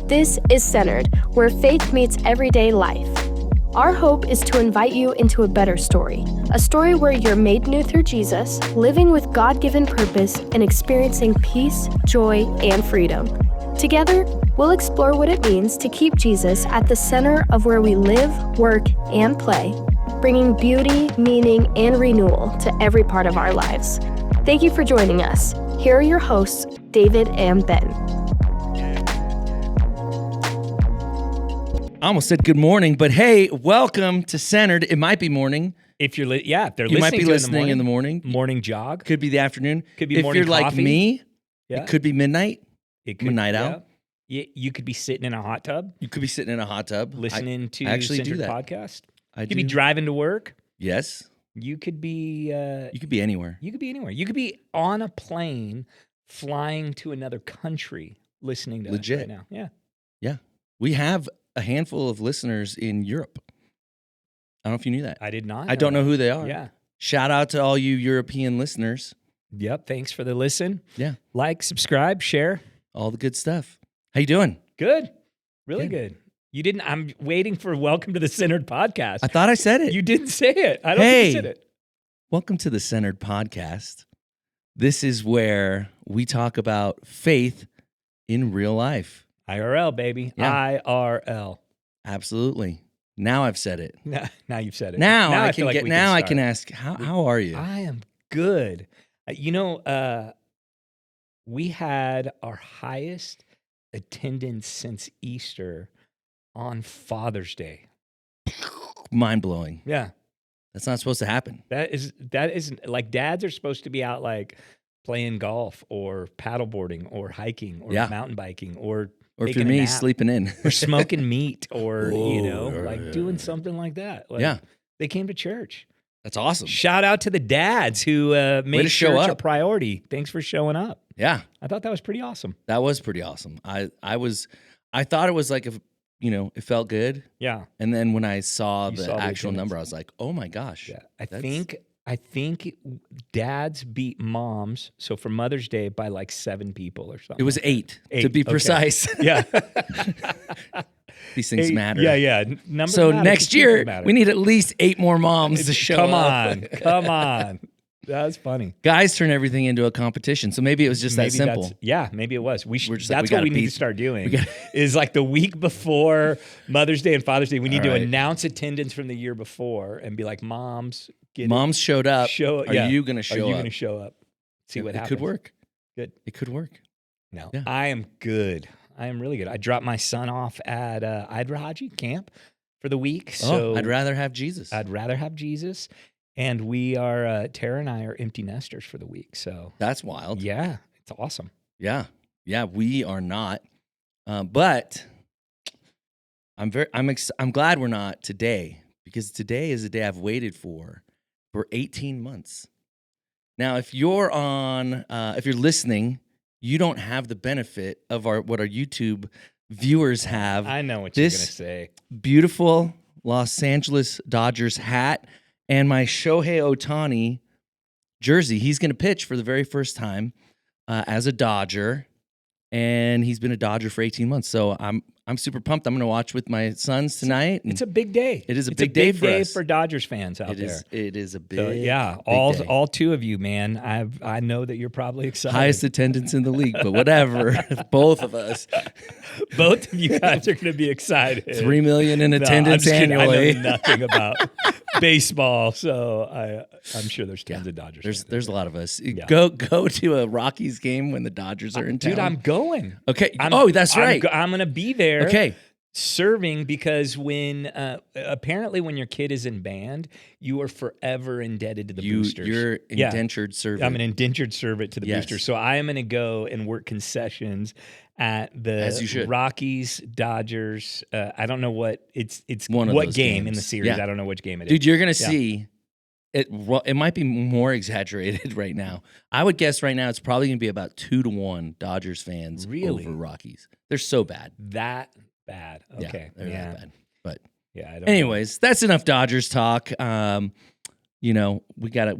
This is Centered, where faith meets everyday life. Our hope is to invite you into a better story, a story where you're made new through Jesus, living with God-given purpose, and experiencing peace, joy, and freedom. Together, we'll explore what it means to keep Jesus at the center of where we live, work, and play, bringing beauty, meaning, and renewal to every part of our lives. Thank you for joining us. Here are your hosts, David and Ben. I almost said good morning, but hey, welcome to Centered. It might be morning. If you're, if they're You listening, might be to listening in the morning. Morning jog. Could be the afternoon. Could be if morning you're like coffee. me, Yeah. it could be midnight. It could, night out. You could be sitting in a hot tub, You could be sitting in a hot tub. listening to I actually do Centered that. podcast. I You do. could be driving to work. Yes. You could be. You could be anywhere. You could be anywhere. You could be on a plane, flying to another country, listening to Legit. us right now. Yeah. Yeah. We have a handful of listeners in Europe. I don't know if you knew that. I did not. I don't know who they are. Yeah. Shout out to all you European listeners. Yep. Thanks for the listen. Yeah. Like, subscribe, share. All the good stuff. How you doing? Good. Really Good. good. You didn't. I'm waiting for welcome to the Centered podcast. I thought I said it. You didn't say it. I don't think you said it. Welcome to the Centered Podcast. This is where we talk about faith in real life. IRL, baby. Yeah. IRL. Absolutely. Now I've said it. Now you've said it. Now I feel can like get. we Now I start. can ask. How are you? I am good. We had our highest attendance since Easter on Father's Day. Mind blowing. Yeah, That's not supposed to happen. that isn't like dads are supposed to be out like playing golf or paddleboarding or hiking or Yeah. mountain biking or Or if taking you're a me, nap. sleeping in. or smoking meat or Oh, doing something like that. Like, Yeah. they came to church. That's awesome. Shout out to the dads who made to show church a up. priority. Thanks for showing up. Yeah, I thought that was pretty awesome. that was pretty awesome. I thought it was like it felt good, Yeah, and then when I saw You the saw the actual attendance. number, I was like, oh my gosh. yeah. That's- I think dads beat moms. So for Mother's Day by like 7 people or something. It was 8 to 8, be okay. precise. Yeah, These things 8, matter. Yeah. Numbers So matter, next people year, matter. we need at least 8 more moms to show Come up. Come on. That's funny. Guys turn everything into a competition, so maybe it was just that simple. Maybe it was. We're just like, That's we what gotta we need beat- to start doing. Is like the week before Mother's Day and Father's Day, we need All to right. announce attendance from the year before and be like, "Moms, get Moms showed up. show. Are yeah. you going to show Are you up? going to show up? See what it happens." could work. Good. It could work. No, Yeah. I am good. I am really good. I dropped my son off at Idrahaji camp for the week. So I'd rather have Jesus. I'd rather have Jesus. And we are Tara and I are empty nesters for the week. So That's wild. yeah, it's awesome. Yeah, we are not. But I'm glad we're not today, because today is a day I've waited for 18 months. Now, if you're listening, you don't have the benefit of what our YouTube viewers have. I know what you're This- going to say. Beautiful Los Angeles Dodgers hat and my Shohei Ohtani jersey. He's going to pitch for the very first time as a Dodger, and he's been a Dodger for 18 months. So I'm super pumped. I'm going to watch with my sons tonight. and It's a big day. It is a It's big day for us. for Dodgers fans out it there. is. It is a big. So, yeah, big day. all 2 of you, man. I know that you're probably excited. Highest attendance in the league, but whatever. Both of us. Both of you guys are going to be excited. 3 million in No, I'm attendance just kidding. annually. I know nothing about baseball, so I'm sure there's tons of Dodgers. fans. There's a lot of us. Yeah. Go to a Rockies game when the Dodgers are in town. Dude, I'm going. Okay. That's right. I'm going to be there. Okay. Serving, because when apparently when your kid is in band, you are forever indebted to the boosters. You're Yeah. indentured servant. I'm an indentured servant to the Yes. boosters. So I am going to go and work concessions at As you the should. Rockies, Dodgers. I don't know what it's One of what those game in games. the series. Yeah. I don't know which game it is. Dude, you're gonna Yeah. see it. Well, it might be more exaggerated right now. I would guess right now it's probably gonna be about 2-1 Dodgers fans Really? over Rockies. They're so bad. That bad. Okay. Yeah, they're that bad. But Yeah. I don't anyways, that's enough Dodgers talk. We got a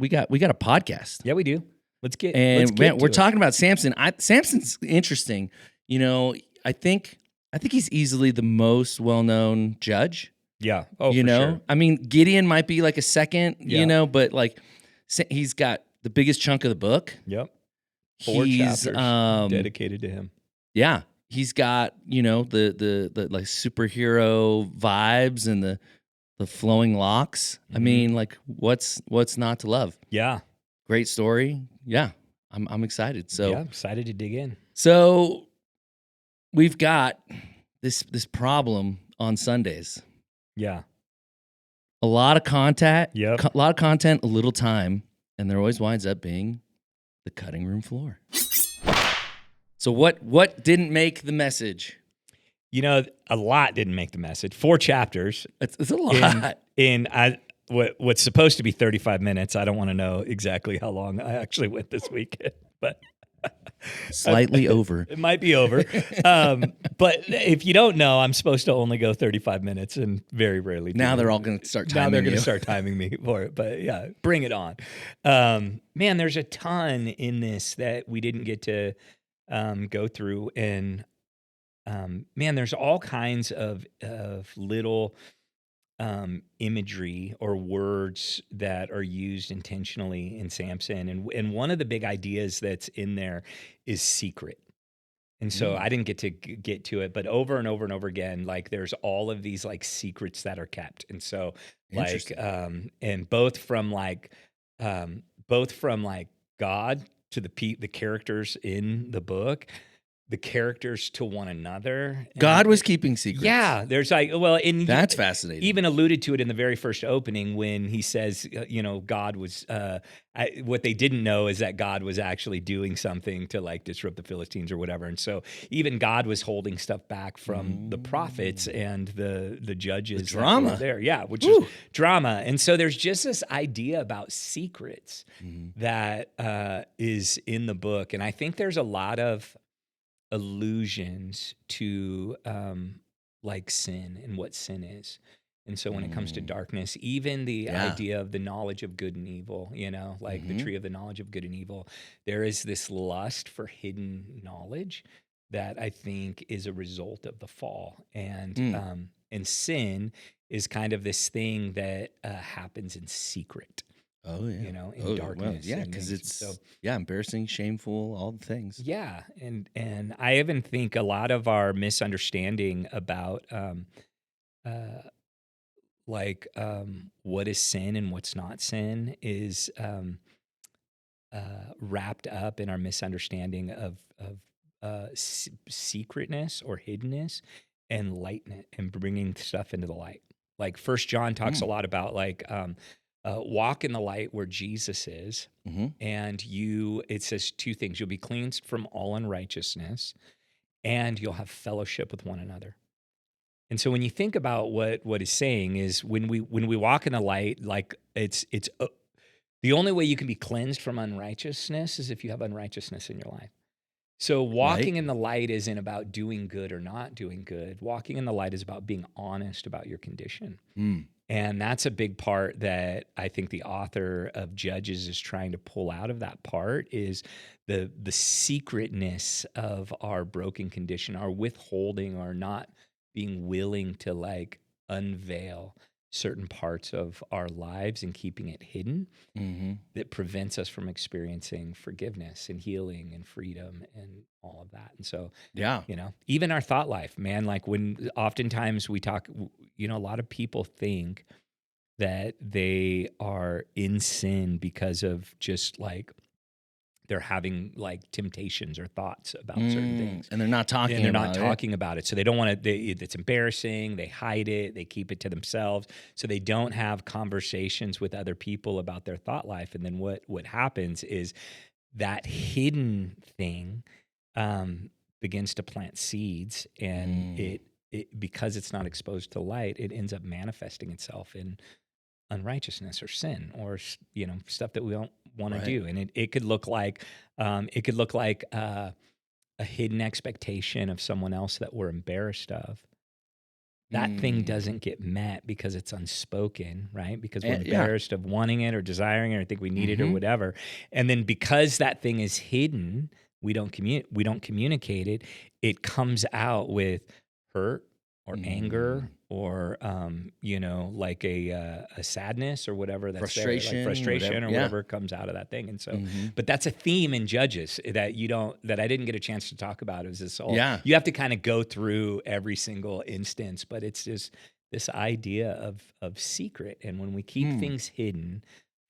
podcast. Yeah, we do. Let's get. And let's get man, to we're it. talking about Samson. Samson's interesting. I think I think he's easily the most well-known judge. Yeah. Oh, You for know, sure. I mean, Gideon might be like a second. Yeah. You know, but like he's got the biggest chunk of the book. Yep. 4 He's chapters dedicated to him. yeah, he's got, you know, the like superhero vibes and the flowing locks. I mean, like what's not to love? Yeah. Great story. Yeah. I'm excited. Yeah. So Excited to dig in. so we've got this problem on Sundays. Yeah. A lot of content, Yep. a lot of content, a little time, and there always winds up being the cutting room floor. So what didn't make the message? You know, a lot didn't make the message. 4 chapters. It's a lot. What's supposed to be 35 minutes. I don't want to know exactly how long I actually went this weekend, but Slightly over. it might be over. But if you don't know, I'm supposed to only go 35 minutes, and very rarely do. Now they're all going to start timing Now they're going you. to start timing me for it. But yeah, bring it on. Man, there's a ton in this that we didn't get to go through, and man, there's all kinds of little imagery or words that are used intentionally in Samson, and one of the big ideas that's in there is secret. And so I didn't get to get to it, but over and over and over again, like there's all of these like secrets that are kept, and so like and both from like God to the characters in the book, the characters to one another. God was keeping secrets. Yeah, there's like, well, and That's fascinating. Even alluded to it in the very first opening when he says, you know, God was. What they didn't know is that God was actually doing something to like disrupt the Philistines or whatever, and so even God was holding stuff back from the prophets and the judges. The drama that were there, yeah, which is drama. And so there's just this idea about secrets that is in the book, and I think there's a lot of allusions to like sin and what sin is. And so when it comes to darkness, even the idea of the knowledge of good and evil, you know, like the tree of the knowledge of good and evil, there is this lust for hidden knowledge that I think is a result of the fall. And sin is kind of this thing that happens in secret. Oh yeah, you know, in darkness. Well, yeah, and because things. it's So, embarrassing, shameful, all the things. yeah, and I even think a lot of our misunderstanding about what is sin and what's not sin is wrapped up in our misunderstanding of secretness or hiddenness and lightness and bringing stuff into the light. Like First John talks a lot about like walk in the light where Jesus is, and it says 2 things: you'll be cleansed from all unrighteousness, and you'll have fellowship with one another. And so when you think about what it's saying is when we walk in the light, like it's the only way you can be cleansed from unrighteousness is if you have unrighteousness in your life. So walking in the light isn't about doing good or not doing good. Walking in the light is about being honest about your condition. And that's a big part that I think the author of Judges is trying to pull out of that part is the secretness of our broken condition, our withholding, our not being willing to like unveil certain parts of our lives and keeping it hidden that prevents us from experiencing forgiveness and healing and freedom and all of that. And so, you know, even our thought life, man, like when oftentimes we talk, you know, a lot of people think that they are in sin because of just like they're having like temptations or thoughts about certain things. And they're not talking about it. So they don't want to, it's embarrassing. They hide it. They keep it to themselves. So they don't have conversations with other people about their thought life. And then what happens is that hidden thing begins to plant seeds, and it because it's not exposed to light, it ends up manifesting itself in unrighteousness or sin or, you know, stuff that we don't want to do. And it could look like a hidden expectation of someone else that we're embarrassed of. That thing doesn't get met because it's unspoken, right? Because we're embarrassed of wanting it or desiring it or think we need it or whatever. And then because that thing is hidden, we don't communicate it. It comes out with hurt or anger Mm. or like a sadness or whatever that's there, like Frustration, frustration whatever. or Yeah. whatever comes out of that thing. And so, Mhm. but that's a theme in Judges that I didn't get a chance to talk about. Is this all? Yeah. You have to kind of go through every single instance, but it's just this idea of secret. And when we keep Mm. things hidden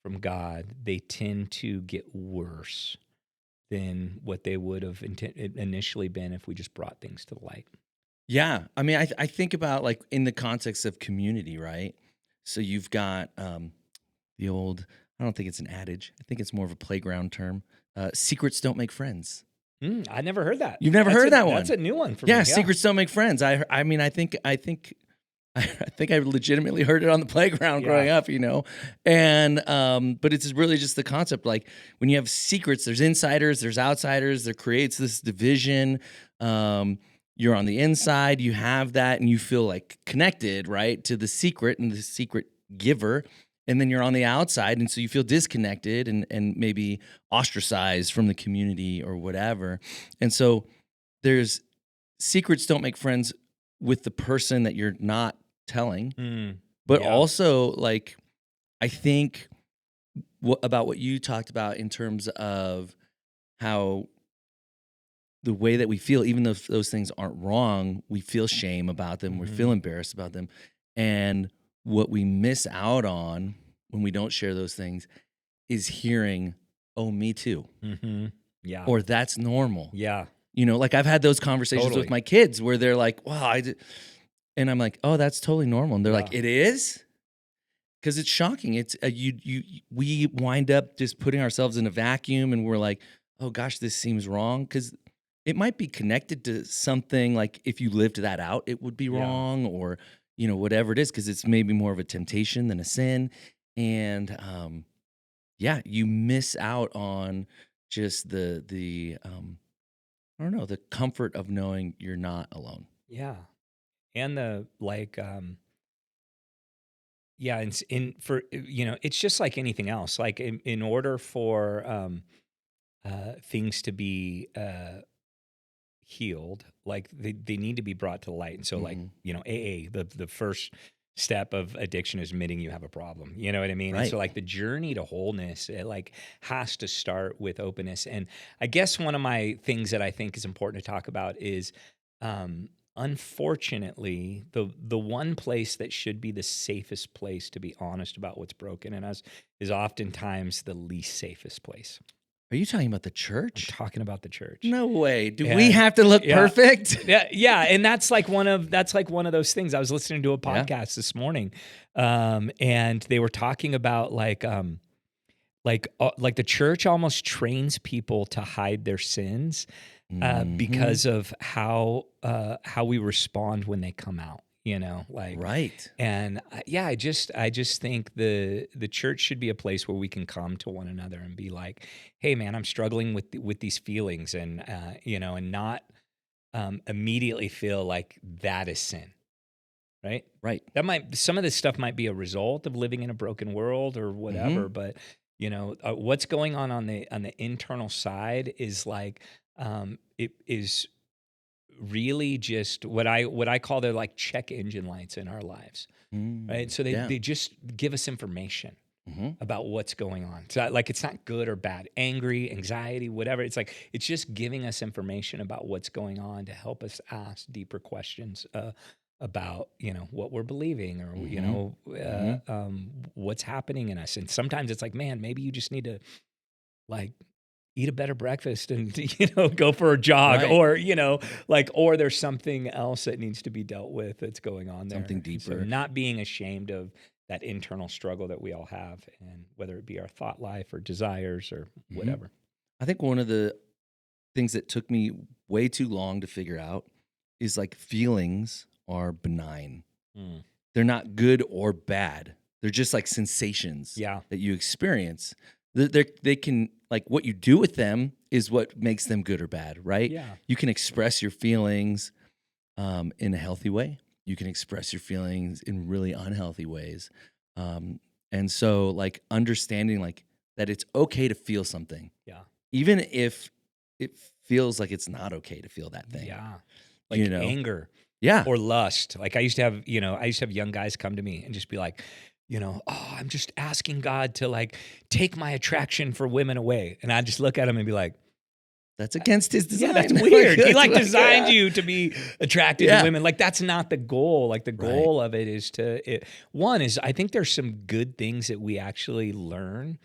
from God, they tend to get worse than what they would have initially been if we just brought things to the light. Yeah. I mean, I think about like in the context of community, right? So you've got the old, I don't think it's an adage. I think it's more of a playground term. Secrets don't make friends. I never heard that. You've never heard that one? That's a new one for Yeah, me. secrets don't make friends. I mean, I think I legitimately heard it on the playground growing up, and but it's really just the concept. Like when you have secrets, there's insiders, there's outsiders. There creates this division. You're on the inside, you have that, and you feel like connected, right, to the secret and the secret giver. And then you're on the outside, and so you feel disconnected and maybe ostracized from the community or whatever. And so there's secrets don't make friends with the person that you're not telling, but Yeah. also like I think about what you talked about in terms of how the way that we feel, even though those things aren't wrong, we feel shame about them, we feel embarrassed about them, and what we miss out on when we don't share those things is hearing, "Oh, me too," Yeah. or "That's normal." Yeah. Like I've had those conversations Totally. with my kids where they're like, "Wow," and I'm like, "Oh, that's totally normal," and they're like, Yeah. "It is." Because it's shocking. It's we wind up just putting ourselves in a vacuum, and we're like, "Oh gosh, this seems wrong." Because it might be connected to something. Like if you lived that out, it would be Yeah. wrong, or whatever it is. Because it's maybe more of a temptation than a sin, and yeah, you miss out on just the I don't know, the comfort of knowing you're not alone. Yeah. And the like yeah, in for it's just like anything else. Like in order for things to be healed, like they need to be brought to light. And so like, Mhm. AA, the first step of addiction is admitting you have a problem. You know what I mean? And Right. so like the journey to wholeness, it like has to start with openness. And I guess one of my things that I think is important to talk about is unfortunately the one place that should be the safest place to be honest about what's broken in us is oftentimes the least safest place. Are you talking about the I'm church? talking about the church. No way. Do we And have to look yeah, perfect? yeah, and that's like one of those things. I was listening to a Yeah. podcast this morning, and they were talking about like the church almost trains people to hide their sins Mhm. because of how we respond when they come out. Like Right. and yeah, I just think the church should be a place where we can come to one another and be like, "Hey, man, I'm struggling with these feelings," and and not immediately feel like that is sin, right? Right. Some of this stuff might be a result of living in a broken world or whatever, Mhm. but what's going on the internal side is like it is really just what I call their like check engine lights in our lives. Right. So Yeah. they just give us information Mhm. about what's going on. So like it's not good or bad, angry, anxiety, whatever. It's like it's just giving us information about what's going on to help us ask deeper questions about what we're believing or Mhm. Mhm. what's happening in us. And sometimes it's like, man, maybe you just need to like eat a better breakfast and go for a jog Right. or or there's something else that needs to be dealt with that's going on there. Something And so deeper. not being ashamed of that internal struggle that we all have, and whether it be our thought life or desires or Mhm. whatever. I think one of the things that took me way too long to figure out is like feelings are benign. Mm. They're not good or bad. They're just like sensations Yeah. that you experience. They can, like, what you do with them is what makes them good or bad, right? Yeah. You can express your feelings in a healthy way. You can express your feelings in really unhealthy ways. And so, like, understanding like that it's okay to feel something, Yeah. even if it feels like it's not okay to feel that thing. Yeah. You Like know? anger. Yeah. or lust. Like I used to have young guys come to me and just be like, oh, I'm just asking God to like take my attraction for women away. And I just look at him and be like, That's against his design. yeah, that's weird. He like That's designed yeah. you to be attracted to women. Like that's not the goal. Like the goal of it is one is I think there's some good things that we actually learn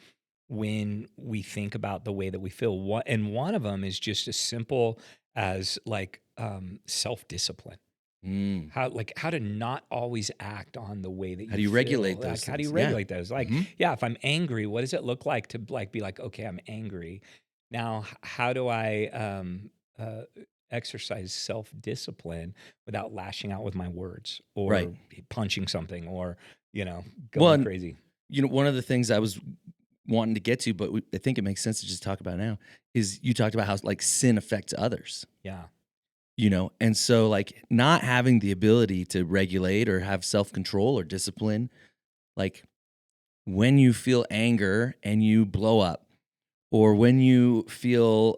when we think about the way that we feel. And one of them is just as simple as like self-discipline. How to not always act on the way that you How do you feel. regulate Like, those how do you things? regulate those? Like, if I'm angry, what does it look like to like be like, okay, I'm angry. Now, how do I exercise self-discipline without lashing out with my words or punching something or, going crazy? One of the things I was wanting to get to, but I think it makes sense to just talk about now, is you talked about how like sin affects others. Yeah. And so like not having the ability to regulate or have self-control or discipline, like when you feel anger and you blow up, or when you feel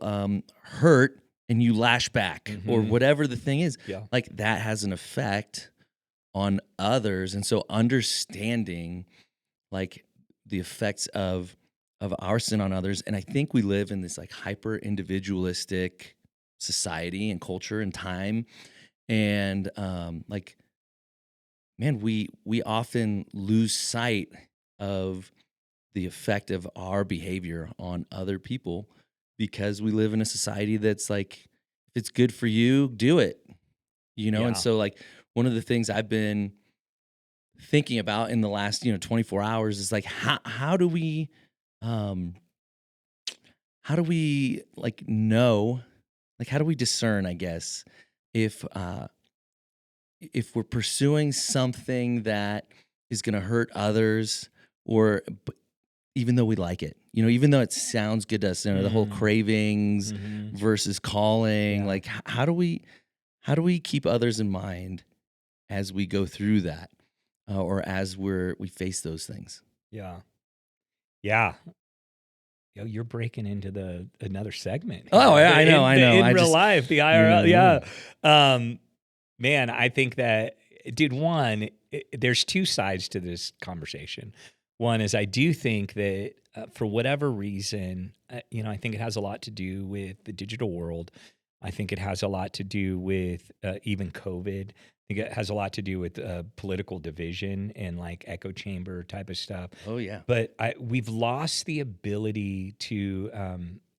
hurt and you lash back, or whatever the thing is, like that has an effect on others. And so understanding like the effects of our sin on others. And I think we live in this like hyper individualistic society and culture and time. And like, man, we often lose sight of the effect of our behavior on other people because we live in a society that's like, if it's good for you, do it, And so like one of the things I've been thinking about in the last, 24 hours is like, how do we like know, like, how do we discern, I guess, if we're pursuing something that is going to hurt others, or even though we like it, even though it sounds good to us, the whole cravings versus calling, like how do we keep others in mind as we go through that, or as we face those things? Yeah. You're breaking into another segment. Oh, yeah, I know. In real life, the IRL, man, I think that, dude, there's two sides to this conversation. One is I do think that for whatever reason, I think it has a lot to do with the digital world. I think it has a lot to do with even COVID. I think it has a lot to do with political division and like echo chamber type of stuff. Oh yeah. But we've lost the ability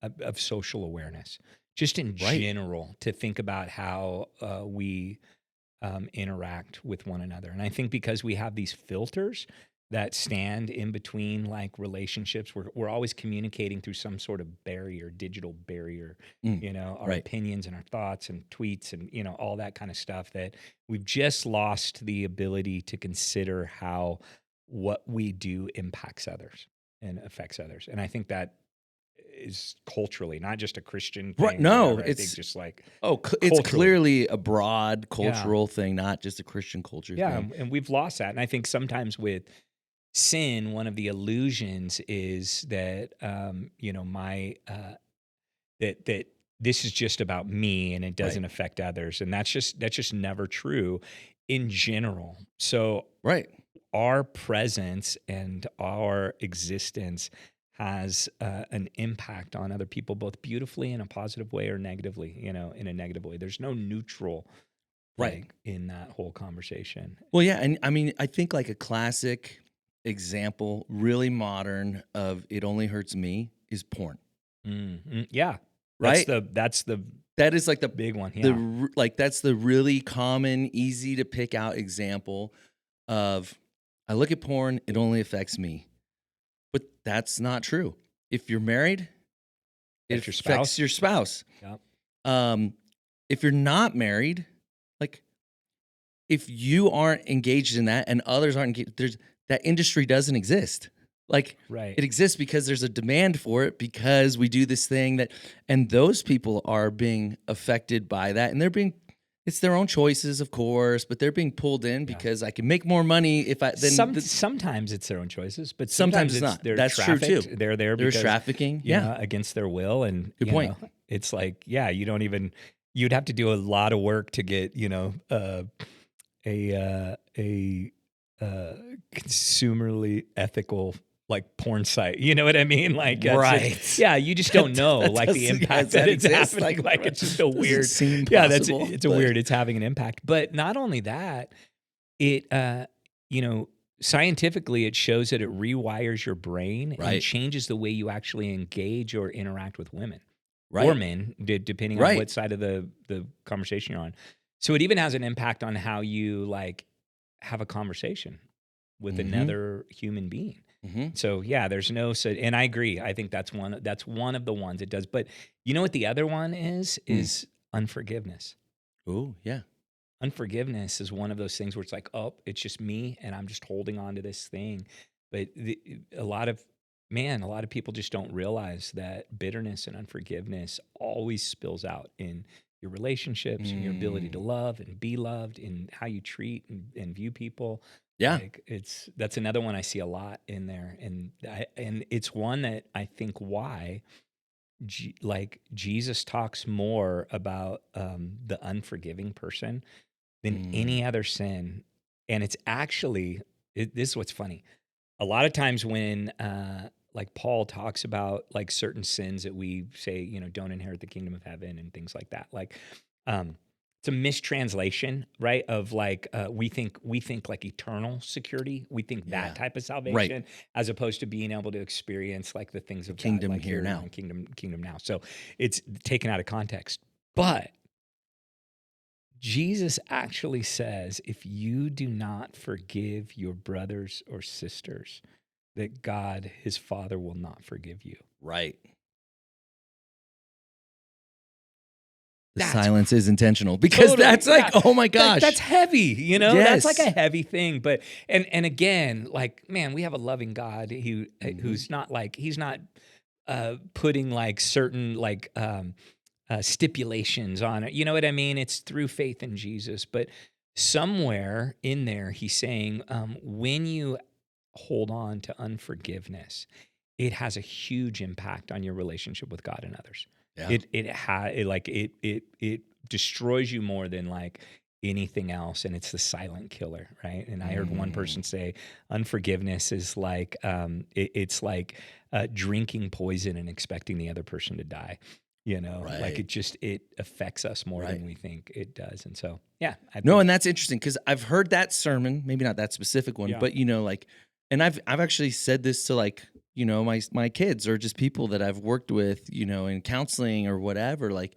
of social awareness, just in general, to think about how we interact with one another. And I think because we have these filters that stand in between like relationships, we're always communicating through some sort of barrier, digital barrier, our opinions and our thoughts and tweets and, all that kind of stuff, that we've just lost the ability to consider how what we do impacts others and affects others. And I think that is culturally, not just a Christian thing. Right. No, it's I think just like, it's clearly a broad cultural thing, not just a Christian culture thing. And we've lost that. And I think sometimes with sin, one of the illusions is that, that this is just about me and it doesn't affect others. And that's just never true in general. So our presence and our existence has an impact on other people, both beautifully in a positive way or negatively, in a negative way. There's no neutral in that whole conversation. Well, yeah. And I mean, I think like a classic example, really modern, of it only hurts me is porn. Yeah. Right? That is like the big one. Yeah. That's the really common, easy to pick out example of, I look at porn, it only affects me. But that's not true. If you're married, it affects your spouse. Yep. If you're not married, like if you aren't engaged in that and others aren't engaged, that industry doesn't exist. Like it exists because there's a demand for it, because we do this thing and those people are being affected by that, and it's their own choices, of course, but they're being pulled in because I can make more money if I. Sometimes it's their own choices, but sometimes it's not. That's true too. They're there because trafficking, against their will, and good point. It's like, you don't even. you'd have to do a lot of work to get, a consumerly ethical like porn site. You know what I mean? Like, Right. yeah, you just don't know like the does- impact does that that it's exist? happening. Like, it's just a Doesn't weird. seem Yeah, possible, it's a but- weird. It's having an impact, but not only that, it scientifically it shows that it rewires your brain and Right. changes the way you actually engage or interact with women Right. or men, depending on Right. what side of the conversation you're on. So it even has an impact on how you like have a conversation with another human being. So yeah, there's no and I agree. I think that's one of the ones it does. But you know what the other one is unforgiveness. Oh, yeah. Unforgiveness is one of those things where it's like, oh, it's just me and I'm just holding on to this thing. But a lot of people just don't realize that bitterness and unforgiveness always spills out in your relationships and your ability to love and be loved and how you treat and view people. Yeah. Like that's another one I see a lot in there. And it's one that I think why Jesus talks more about the unforgiving person than any other sin. And it's actually, this is what's funny. A lot of times when like Paul talks about like certain sins that we say, don't inherit the kingdom of heaven and things like that. Like it's a mistranslation, right? Of like we think like eternal security. We think that type of salvation, as opposed to being able to experience like the things of kingdom God, like here now, kingdom now. So it's taken out of context, but Jesus actually says, if you do not forgive your brothers or sisters, that God, his Father, will not forgive you. Right. The silence is intentional because totally, that's like, oh my gosh. That's heavy, That's like Yes. a heavy thing. But, and again, like, man, we have a loving God who's not like, he's not putting like certain like, stipulations on it. You know what I mean? It's through faith in Jesus. But somewhere in there, he's saying, when you hold on to unforgiveness, it has a huge impact on your relationship with God and others. Yeah. It destroys you more than like anything else, and it's the silent killer, right? And I heard one person say, unforgiveness is like it's like drinking poison and expecting the other person to die. Like it affects us more than we think it does. And so, yeah. And that's interesting because I've heard that sermon, maybe not that specific one, but like, and I've actually said this to like, my kids or just people that I've worked with, in counseling or whatever, like,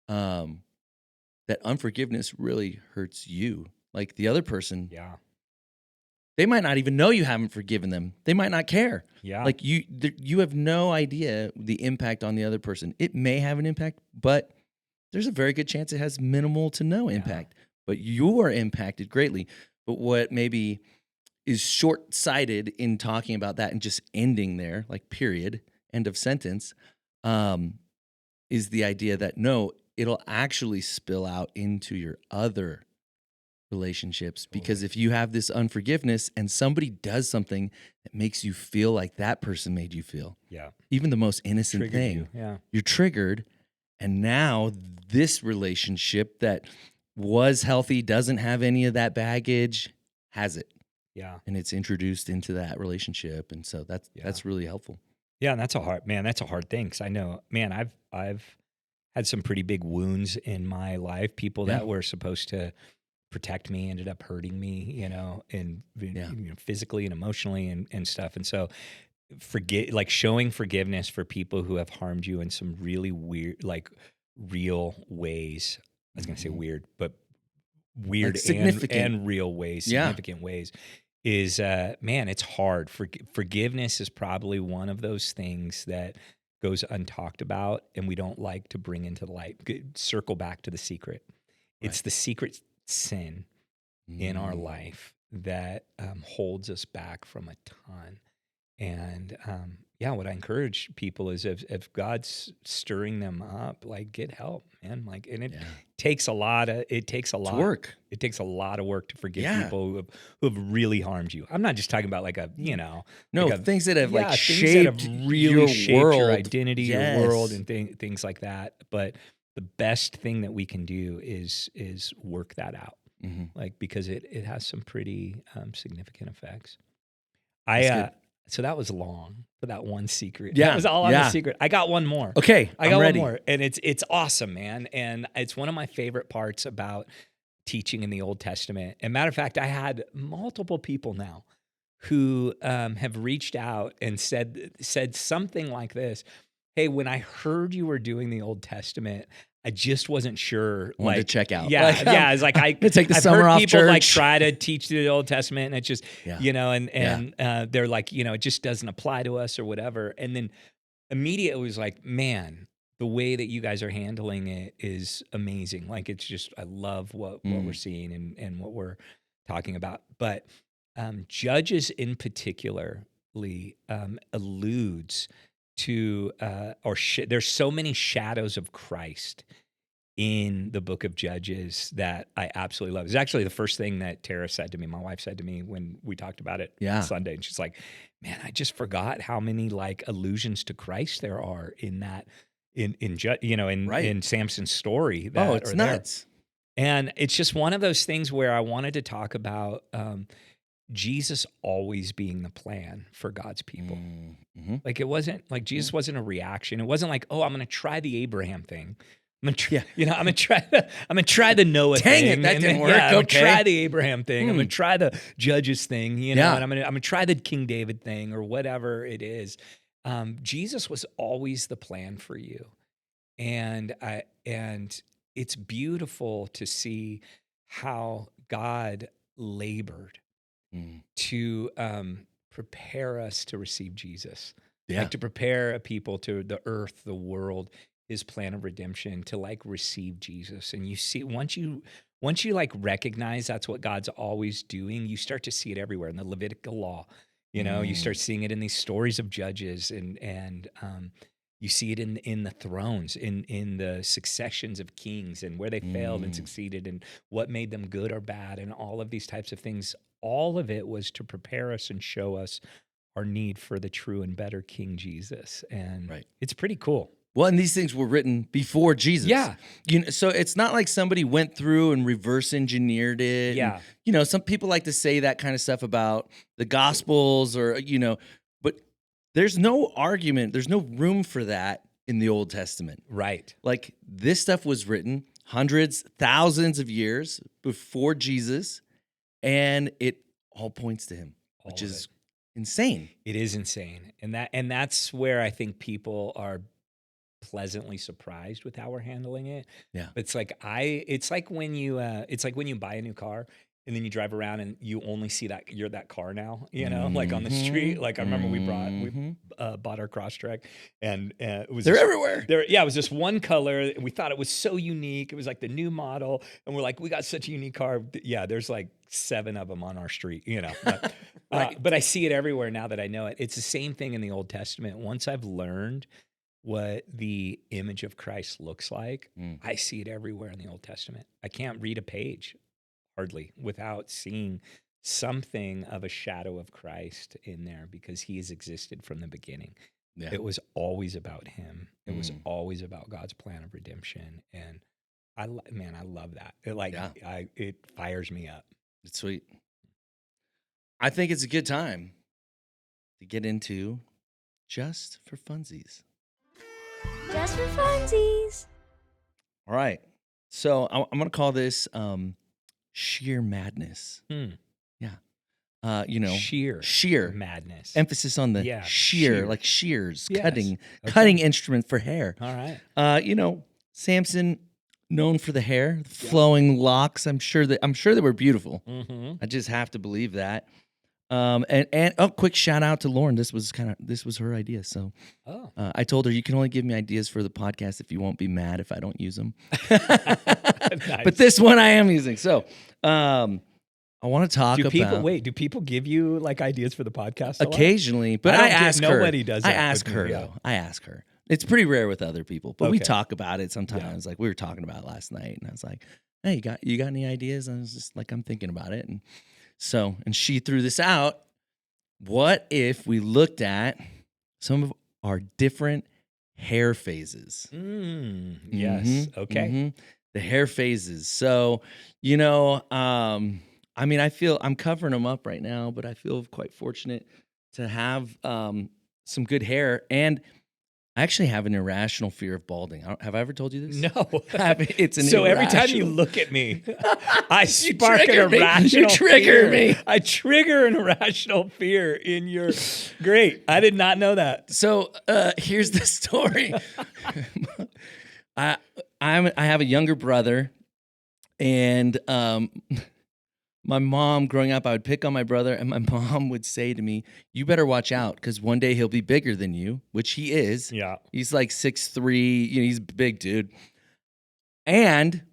that unforgiveness really hurts you. Like the other person, they might not even know you haven't forgiven them. They might not care. Yeah. Like you have no idea the impact on the other person. It may have an impact, but there's a very good chance it has minimal to no impact. But you are impacted greatly. But what maybe is short-sighted in talking about that and just ending there, like period, end of sentence, is the idea that no, it'll actually spill out into your other relationships. Because if you have this unforgiveness and somebody does something that makes you feel like that person made you feel, even the most innocent thing, you're triggered. And now this relationship that was healthy, doesn't have any of that baggage, has it. Yeah. And it's introduced into that relationship. And so that's really helpful. Yeah. And that's a hard thing. Cause I know, man, I've had some pretty big wounds in my life. People that were supposed to protect me ended up hurting me, and physically and emotionally and stuff. And so showing forgiveness for people who have harmed you in some really weird, like real ways. I was going to say weird, but weird, like significant and real ways, significant ways is, man, it's hard. Forgiveness is probably one of those things that goes untalked about and we don't like to bring into the light. Circle back to the secret. It's the secret sin in our life that holds us back from a ton. And what I encourage people is if God's stirring them up, like get help, man. Like, and it takes a lot of work. It takes a lot of work to forgive people who have really harmed you. I'm not just talking about like things that have like shaped your shaped world, your identity, your world, and things like that. But the best thing that we can do is work that out, like because it has some pretty significant effects. That's good. So that was long for that one secret. Yeah, That was all on the yeah. secret. I got one more. Okay, I I'm got ready. one more, and it's awesome, man. And it's one of my favorite parts about teaching in the Old Testament. And matter of fact, I had multiple people now who have reached out and said something like this: "Hey, when I heard you were doing the Old Testament, I just wasn't sure." Wanted Like, to check out. Yeah, Like, yeah. It's like I'm gonna take the I've summer heard off people like church. try to teach the Old Testament, and it's just Yeah. and they're like, it just doesn't apply to us or whatever. And then immediately it was like, man, the way that you guys are handling it is amazing. Like it's just, I love what we're seeing and what we're talking about. But Judges in particularly alludes to there's so many shadows of Christ in the book of Judges that I absolutely love. It's actually the first thing that Tara said to me, my wife said to me when we talked about it Sunday. And she's like, man, I just forgot how many like allusions to Christ there are in that, in Samson's story. That It's are there. nuts. And it's just one of those things where I wanted to talk about Jesus always being the plan for God's people. Like it wasn't like Jesus wasn't a reaction. It wasn't like, oh, I'm going to try the Abraham thing. I'm gonna try the Noah thing. Dang it, that didn't work. I'm gonna Okay. try the Abraham thing. I'm gonna try the Judges thing. And I'm gonna try the King David thing or whatever it is. Jesus was always the plan for you, and it's beautiful to see how God labored to prepare us to receive Jesus, like to prepare a people to the earth, the world, his plan of redemption, to like receive Jesus. And you see, once you like recognize that's what God's always doing, you start to see it everywhere in the Levitical law. You start seeing it in these stories of judges, and you see it in the thrones, in the successions of kings, and where they failed and succeeded, and what made them good or bad, and all of these types of things. All of it was to prepare us and show us our need for the true and better King Jesus. And it's pretty cool. Well, and these things were written before Jesus. Yeah. So it's not like somebody went through and reverse engineered it. Yeah. And, some people like to say that kind of stuff about the Gospels but there's no argument. There's no room for that in the Old Testament. Right. Like this stuff was written hundreds, thousands of years before Jesus, and it all points to him, which is insane. It is insane. And that's where I think people are pleasantly surprised with how we're handling it. Yeah. It's like when you buy a new car and then you drive around and you only see that you're that car now, like on the street. Like I remember we bought our Crosstrek, and it was they're everywhere. It was this one color. We thought it was so unique. It was like the new model, and we're like, we got such a unique car. Yeah, there's like 7 of them on our street, But, but I see it everywhere now that I know it. It's the same thing in the Old Testament. Once I've learned what the image of Christ looks like, I see it everywhere in the Old Testament. I can't read a page hardly without seeing something of a shadow of Christ in there, because he has existed from the beginning. Yeah. It was always about him. It was always about God's plan of redemption. And I love that. It fires me up. It's sweet. I think it's a good time to get into Just for Funsies. Just for funsies. All right. So I'm going to call this sheer madness. Yeah. Sheer madness. Emphasis on the sheer, sheer. like shears, Yes. cutting instrument for hair. All right. Samson, known for the hair, flowing locks. I'm sure they were beautiful. I just have to believe that. Quick shout out to Lauren. This was her idea. So I told her, you can only give me ideas for the podcast if you won't be mad if I don't use them. Nice. But this one I am using. So I want to talk about. Do people give you like ideas for the podcast? Occasionally, but I ask her. Nobody does that. I ask her though. I ask her. It's pretty rare with other people, but we talk about it sometimes. Yeah. Like we were talking about it last night, and I was like, "Hey, you got any ideas?" And I was just like, "I'm thinking about it." And she threw this out. What if we looked at some of our different hair phases. Yes. Okay. The hair phases. So, you know, I mean, I feel I'm covering them up right now, but I feel quite fortunate to have some good hair. And I actually have an irrational fear of balding. Have I ever told you this? No. It's an So every time you irrational- look at me, I spark an trigger me. irrational You trigger fear. me. I trigger an irrational fear in your. Great. I did not know that. So here's the story. I have a younger brother, and my mom, growing up, I would pick on my brother, and my mom would say to me, "You better watch out, because one day he'll be bigger than you," which he is. Yeah. He's like 6'3", you know, he's a big dude. And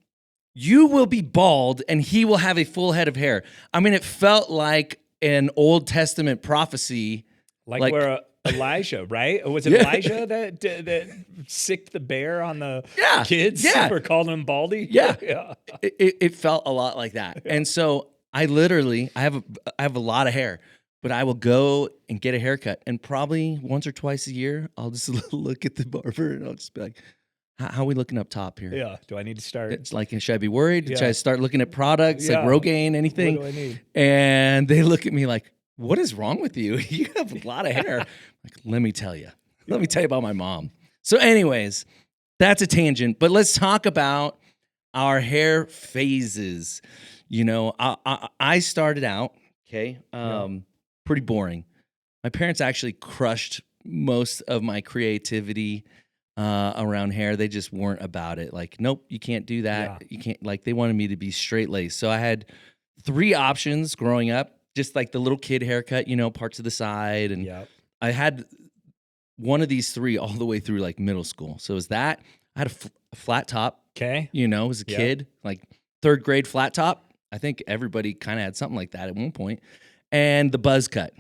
you will be bald, and he will have a full head of hair. I mean, it felt like an Old Testament prophecy. Like where Elijah, right? Or was it Elijah that sicked the bear on the kids for calling him Baldy? Yeah. It felt a lot like that. Yeah. And so I have a lot of hair, but I will go and get a haircut, and probably once or twice a year, I'll just look at the barber and I'll just be like, how are we looking up top here? Yeah. Do I need to start? It's like, should I be worried? Yeah. Should I start looking at products like Rogaine, anything? What do I need? And they look at me like, what is wrong with you? You have a lot of hair. Like, let me tell you about my mom. So anyways, that's a tangent, but let's talk about our hair phases. You know, I started out, pretty boring. My parents actually crushed most of my creativity around hair. They just weren't about it. Like, nope, you can't do that. You can't, like, they wanted me to be straight laced. So I had 3 options growing up, just like the little kid haircut, you know, parts of the side. And I had one of these 3 all the way through like middle school. So it was that. I had a flat top. Okay. You know, as a kid, like 3rd grade flat top. I think everybody kind of had something like that at one point. And the buzz cut.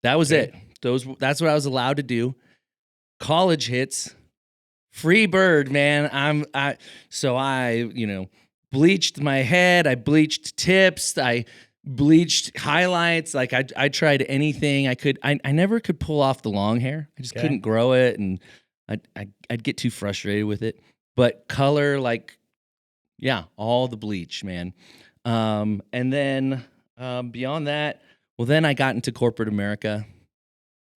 That was it. That's what I was allowed to do. College hits. Free bird, man. So I, you know, bleached my head. I bleached tips. I bleached highlights. Like I tried anything I could. I never could pull off the long hair. I just couldn't grow it, and I'd get too frustrated with it. But color, like, all the bleach, man. And then beyond that, well, then I got into corporate America.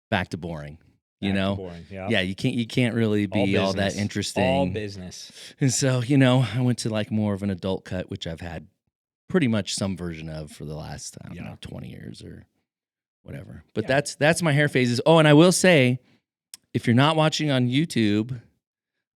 Back to boring. You know, boring, you can't really be all that interesting. All business. And so, you know, I went to like more of an adult cut, which I've had pretty much some version of for the last, I don't know, 20 years or whatever. But that's my hair phases. Oh, and I will say, if you're not watching on YouTube,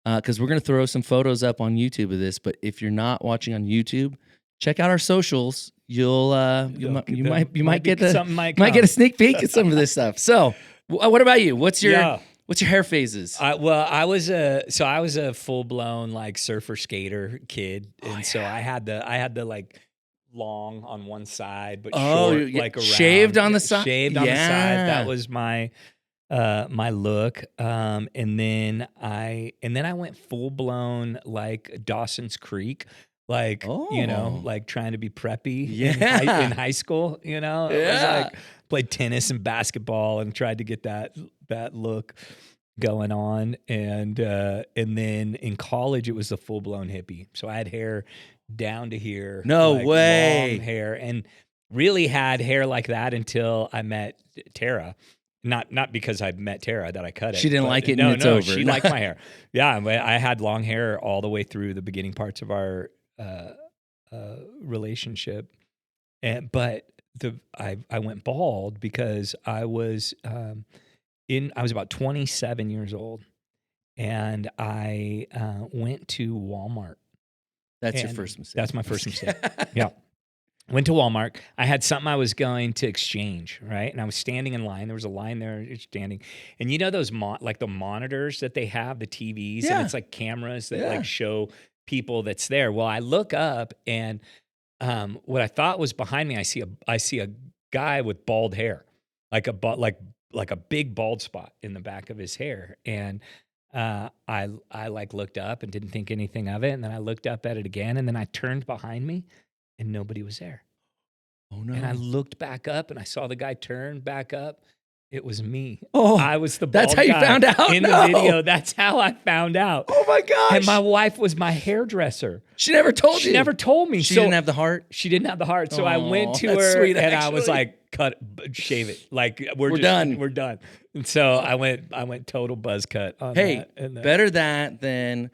because we're going to throw some photos up on YouTube of this, but if you're not watching on YouTube, check out our socials. You might get a sneak peek at some of this stuff. So, what about you? What's your hair phases? I was a full blown like surfer skater kid, and so I had the like long on one side, but short, like around, shaved on the side. Shaved on the side. That was my my look. And then I went full blown like Dawson's Creek. Like, you know, like trying to be preppy in high school, you know, it was like played tennis and basketball and tried to get that look going on. And then in college, it was a full blown hippie. So I had hair down to here. No like way. Long hair, and really had hair like that until I met Tara. Not because I met Tara that I cut it. She didn't like it. No, and it's over. She liked my hair. Yeah, I had long hair all the way through the beginning parts of our relationship, but I went bald because I was about 27 years old, and I went to Walmart. That's your first mistake. That's my first mistake. Yeah. Went to Walmart. I had something I was going to exchange, right? And I was standing in line. There was a line there standing. And you know those like the monitors that they have, the TVs, and it's like cameras that like show people that's there. Well, I look up, and what I thought was behind me, I see a guy with bald hair, like a big bald spot in the back of his hair. And I like looked up and didn't think anything of it. And then I looked up at it again, and then I turned behind me, and nobody was there. Oh no. And I looked back up, and I saw the guy turn back up, It was me. Oh, I was the that's bald how you guy found out? in the No. video. That's how I found out. Oh my gosh. And my wife was my hairdresser. She never told you. She never told me. She So didn't have the heart. she didn't have the heart. So I went to that's her sweet, and I was actually. like, shave it. Like we're done. We're done. And so I went total buzz cut on Hey, that. And better that than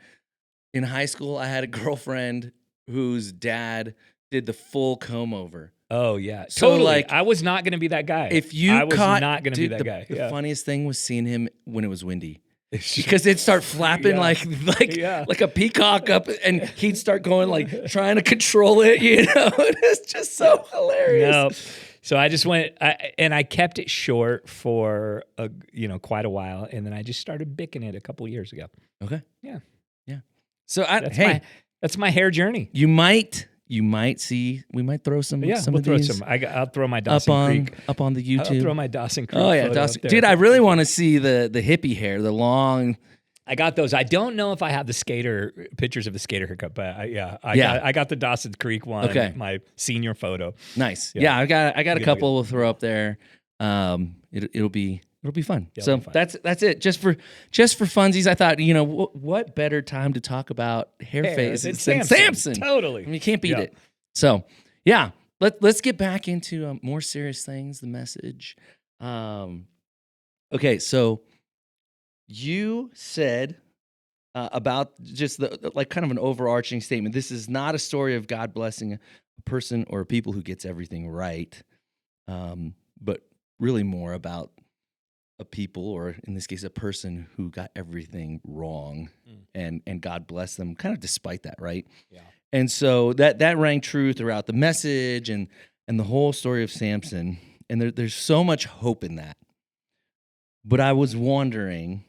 in high school. I had a girlfriend whose dad did the full comb over. Oh yeah, So, totally. like, I was not going to be that guy. If you I was caught, not going to be dude, that guy. The Yeah. funniest thing was seeing him when it was windy. Because it'd start flapping Yeah. like a peacock up, and he'd start going like trying to control it, you know. It's just so hilarious. No. So I just went, and I kept it short for quite a while, and then I just started bicking it a couple years ago. Okay. Yeah. So That's my hair journey. you might see, we might throw some Yeah, some we'll of throw these some. I'll throw my up Dawson on Creek. the YouTube. I'll throw my Dawson Creek. Oh yeah, photo Dawson. up there. Dude, I really want to see the hippie hair, the long. I got those. I don't know if I have the pictures of the skater haircut, but I got the Dawson Creek one. Okay. My senior photo. Nice. Yeah. Yeah, I got a Good, couple we'll throw up there. It'll be fun. Yeah, So it'll be fun. that's it. Just for funsies, I thought, what better time to talk about hair phases than Samson? Totally. I mean, you can't beat Yeah. it. So yeah, let's get back into more serious things. The message. Okay, so you said about just the like kind of an overarching statement. This is not a story of God blessing a person or a people who gets everything right, but really more about a people, or in this case, a person who got everything wrong, and God bless them, kind of despite that, right? Yeah. And so that rang true throughout the message and the whole story of Samson. And there's so much hope in that. But I was wondering,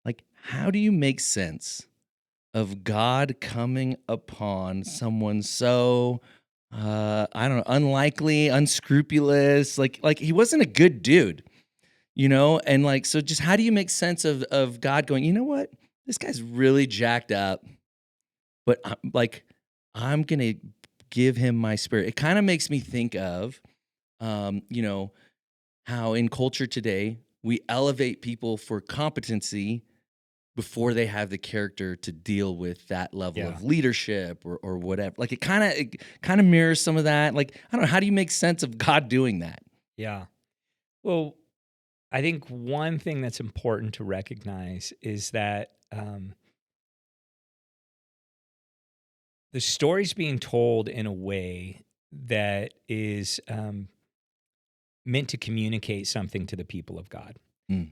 like, how do you make sense of God coming upon someone so, I don't know, unlikely, unscrupulous? Like he wasn't a good dude, And like, so just how do you make sense of God going, you know what? This guy's really jacked up, but I'm going to give him my spirit. It kind of makes me think of, how in culture today, we elevate people for competency before they have the character to deal with that level of leadership or whatever. Like it kind of mirrors some of that. Like, I don't know, how do you make sense of God doing that? Yeah. Well, I think one thing that's important to recognize is that the story's being told in a way that is meant to communicate something to the people of God.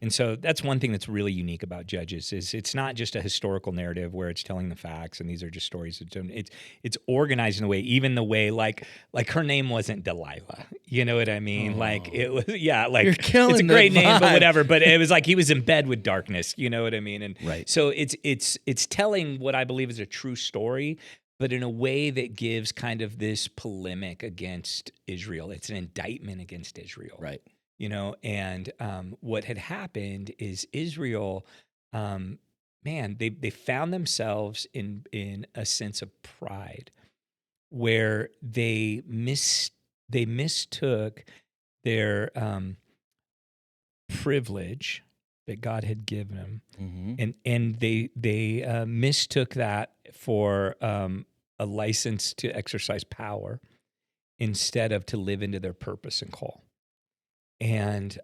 And so that's one thing that's really unique about Judges is it's not just a historical narrative where it's telling the facts and these are just stories. It's organized in a way, even the way like her name wasn't Delilah. You know what I mean? Like it was, like You're killing it's a great the name, but vibe. whatever. But it was like he was in bed with darkness. You know what I mean? And Right. so it's telling what I believe is a true story, but in a way that gives kind of this polemic against Israel. It's an indictment against Israel. Right. And what had happened is Israel, they found themselves in a sense of pride where they mistook their privilege that God had given them, and they mistook that for a license to exercise power instead of to live into their purpose and call. And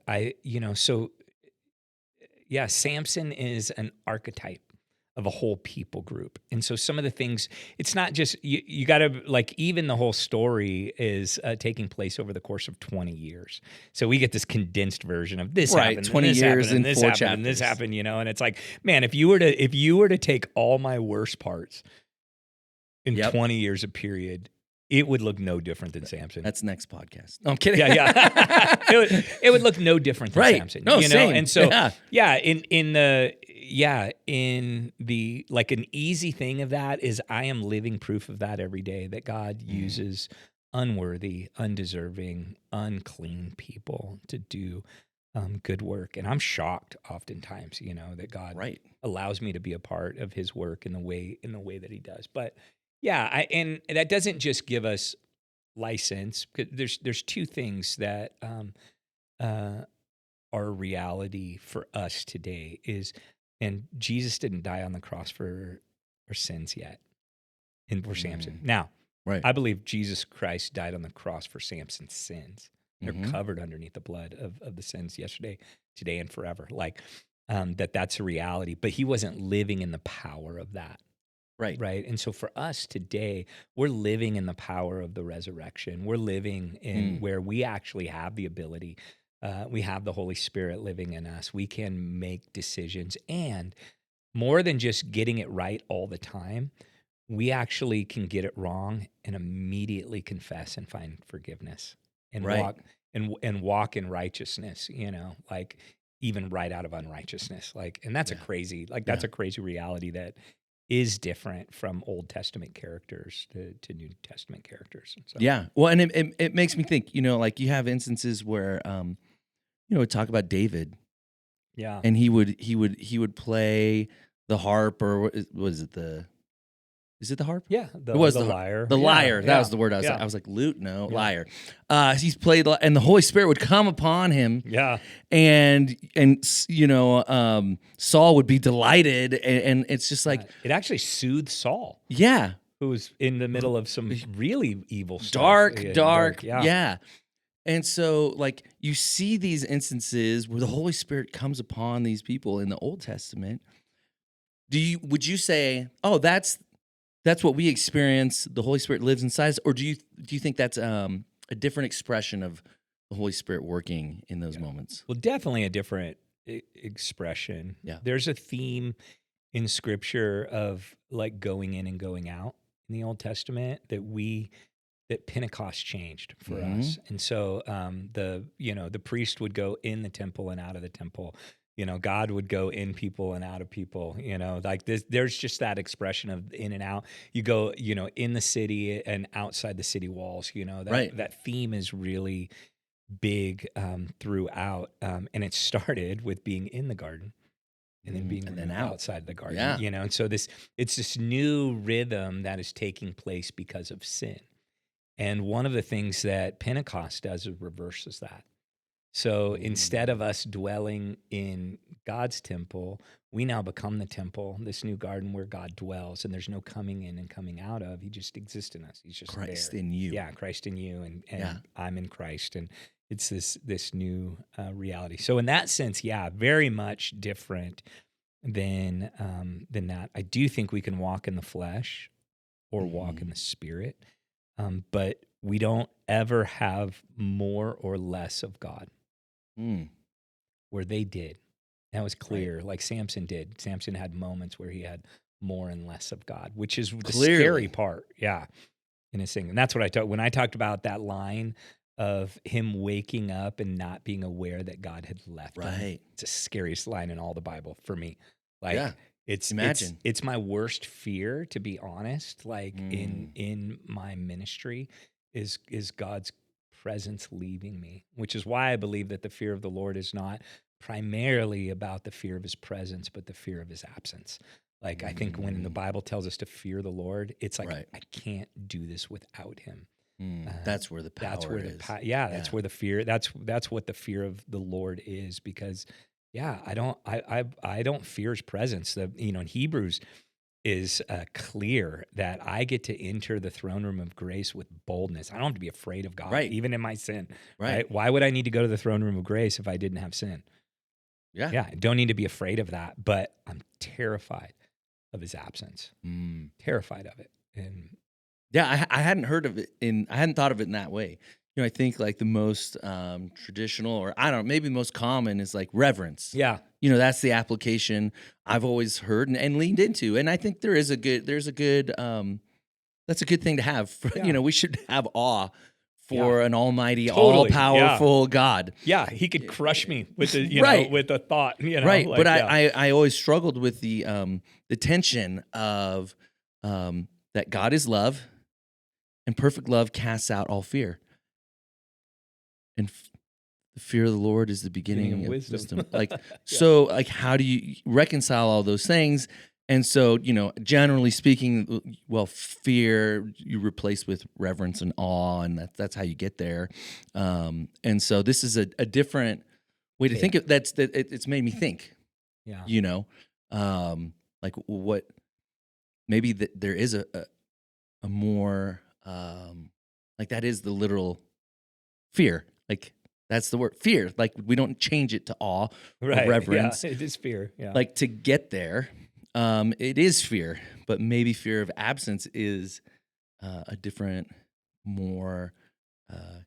Samson is an archetype of a whole people group. And so some of the things, it's not just, you got to, like, even the whole story is taking place over the course of 20 years. So we get this condensed version of this Right, happened, 20 and this years happened, in and this 4 happened, and this chapters. happened, and it's like, man, if you were to take all my worst parts in 20 years of period, it would look no different than Samson. That's next podcast. No, I'm kidding. Yeah. It would look no different than Samson. No, same. And so Yeah. in the like an easy thing of that is I am living proof of that every day, that God uses unworthy, undeserving, unclean people to do good work. And I'm shocked oftentimes, that God allows me to be a part of his work in the way that he does. But and that doesn't just give us license. There's two things that our reality for us today is, and Jesus didn't die on the cross for our sins yet, and for Samson. Now, Right. I believe Jesus Christ died on the cross for Samson's sins. They're Mhm. covered underneath the blood of the sins yesterday, today, and forever. Like that's a reality. But he wasn't living in the power of that. Right. Right. And so for us today, we're living in the power of the resurrection. We're living in where we actually have the ability. We have the Holy Spirit living in us. We can make decisions. And more than just getting it right all the time, we actually can get it wrong and immediately confess and find forgiveness and Right. walk in righteousness, like even right out of unrighteousness. Like, and that's Yeah. that's a crazy reality that is different from Old Testament characters to New Testament characters. So, Yeah. Well, and it makes me think, like you have instances where, we talk about David, yeah, and he would play the harp, or was it is it the harp? yeah, It was the the lyre, The lyre. That yeah, was the word. yeah, I was like, lute? No, Yeah. lyre. He's played, and the Holy Spirit would come upon him, yeah. and Saul would be delighted, and it's just like, It actually soothed Saul, yeah, who was in the middle of some really evil stuff. dark, Yeah. yeah. And so, like, you see these instances where the Holy Spirit comes upon these people in the Old Testament. Would you say, oh, that's what we experience, the Holy Spirit lives inside us, or do you think that's a different expression of the Holy Spirit working in those moments? Well, definitely a different expression. Yeah. There's a theme in Scripture of like going in and going out in the Old Testament that Pentecost changed for us. And so the priest would go in the temple and out of the temple. God would go in people and out of people, like this. There's just that expression of in and out. You go, in the city and outside the city walls, Right. that theme is really big throughout. And it started with being in the garden and then being and then outside the garden, Yeah. And so it's this new rhythm that is taking place because of sin. And one of the things that Pentecost does is reverses that. So instead of us dwelling in God's temple, we now become the temple, this new garden where God dwells, and there's no coming in and coming out of. He just exists in us. He's just Christ there. in you. Yeah, Christ in you, and Yeah. I'm in Christ, and it's this new reality. So in that sense, yeah, very much different than that. I do think we can walk in the flesh or walk in the Spirit, but we don't ever have more or less of God. Where they did. That was clear. Like Samson did. Samson had moments where he had more and less of God, which is the scary part. Yeah. In his thing. And that's what I talked when I talked about that line of him waking up and not being aware that God had left him. Right. It's the scariest line in all the Bible for me. Like Yeah. it's my worst fear, to be honest, like in my ministry is God's presence leaving me, which is why I believe that the fear of the Lord is not primarily about the fear of his presence, but the fear of his absence. Like I think when the Bible tells us to fear the Lord, it's like, I can't do this without him. That's where the power is. That's where the fear, that's what the fear of the Lord is, because I don't fear his presence. In Hebrews is clear that I get to enter the throne room of grace with boldness. I don't have to be afraid of God, even in my sin. Right? Why would I need to go to the throne room of grace if I didn't have sin? Yeah, I don't need to be afraid of that, but I'm terrified of his absence. Terrified of it. And yeah, I hadn't heard of it I hadn't thought of it in that way. I think like the most traditional, or I don't know, maybe the most common is like reverence. yeah, That's the application I've always heard and leaned into. And I think that's a good thing to have. We should have awe for an almighty, all-powerful God. Yeah, he could crush me with the, with a thought, Right, like, but I always struggled with the tension of that God is love, and perfect love casts out all fear. And the fear of the Lord is the beginning of wisdom. Like, so, like, how do you reconcile all those things? And so, generally speaking, fear you replace with reverence and awe, and that's how you get there. And so this is a different way to Okay. think of it's made me think, Yeah. you know, like what maybe there is a more like that is the literal fear. Like that's the word fear. Like we don't change it to awe or Right. Yeah. reverence. It is fear. Yeah. Like to get there, it is fear, but maybe fear of absence is a different, more, uh,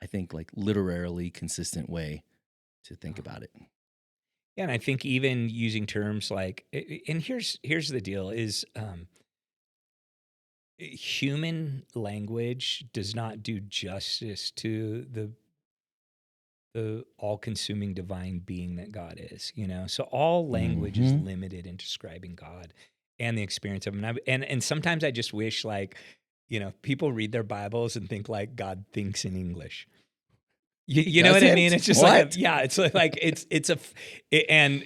I think, like literarily consistent way to think Uh-huh. about it. Yeah, and I think even using terms like, and here's the deal: is human language does not do justice to the all-consuming divine being that God is. So all language is Hmm. limited in describing God and the experience of him. And sometimes I just wish, like, people read their Bibles and think like God thinks in English. He You know what I mean? doesn't. It's just like What? it's like it's a f- it, and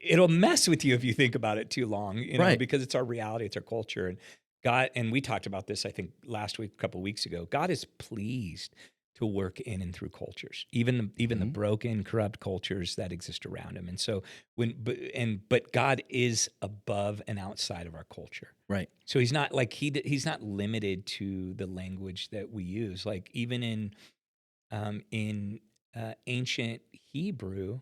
it'll mess with you if you think about it too long, Right. because it's our reality, it's our culture, and God. And we talked about this, I think, last week, a couple of weeks ago. God is pleased to work in and through cultures, even the Hmm. broken, corrupt cultures that exist around him. And so but God is above and outside of our culture. Right. So he's not like he's not limited to the language that we use. Like even in ancient Hebrew,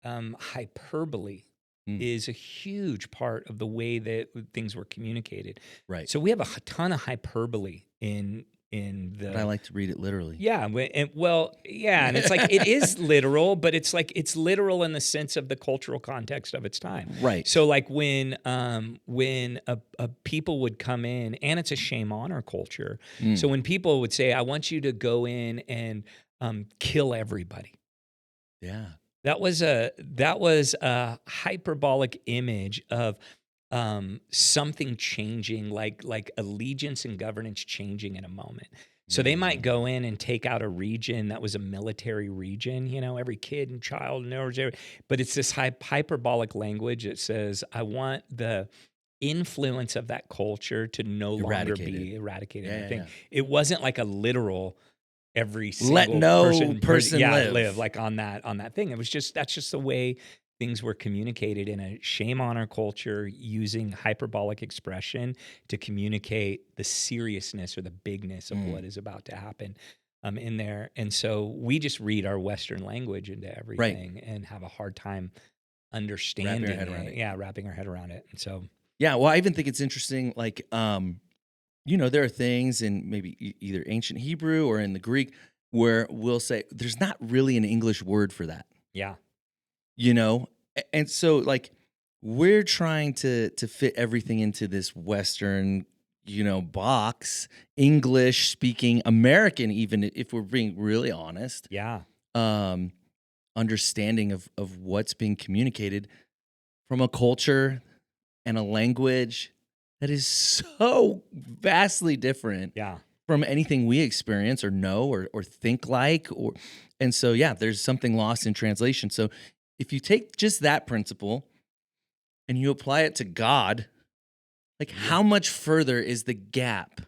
hyperbole Mm. is a huge part of the way that things were communicated. Right. So we have a ton of hyperbole in But I the like to read it literally. yeah, and it's like it is literal, but it's like it's literal in the sense of the cultural context of its time. Right. So like when a people would come in, and it's a shame honor culture. Mm. So when people would say, "I want you to go in and kill everybody," Yeah. that was a hyperbolic image of something changing, like allegiance and governance changing in a moment. So they might Mm. go in and take out a region that was a military region, every kid and child knows but it's this hyperbolic language that says, I want the influence of that culture to no longer Eradicated. be eradicated. Yeah. And I Yeah. think Yeah. it wasn't like a literal every Let single no person yeah, live live. like on that thing. It was just that's just the way things were communicated in a shame honor culture, using hyperbolic expression to communicate the seriousness or the bigness of what Mm. is about to happen in there. And so we just read our Western language into Right. everything and have a hard time Wrapping our understanding head around it. it. Yeah, wrapping our head around it. And so Yeah. Well, I even think it's interesting. Like, there are things in maybe either ancient Hebrew or in the Greek where we'll say there's not really an English word for that. yeah, you know and so like we're trying to fit everything into this Western box, English speaking American, even if we're being really honest, yeah, um understanding of what's being communicated from a culture and a language that is so vastly different yeah, from anything we experience or know or think like. Or and so yeah, there's something lost in translation. So if you take just that principle and you apply it to God, like yeah. how much further is the gap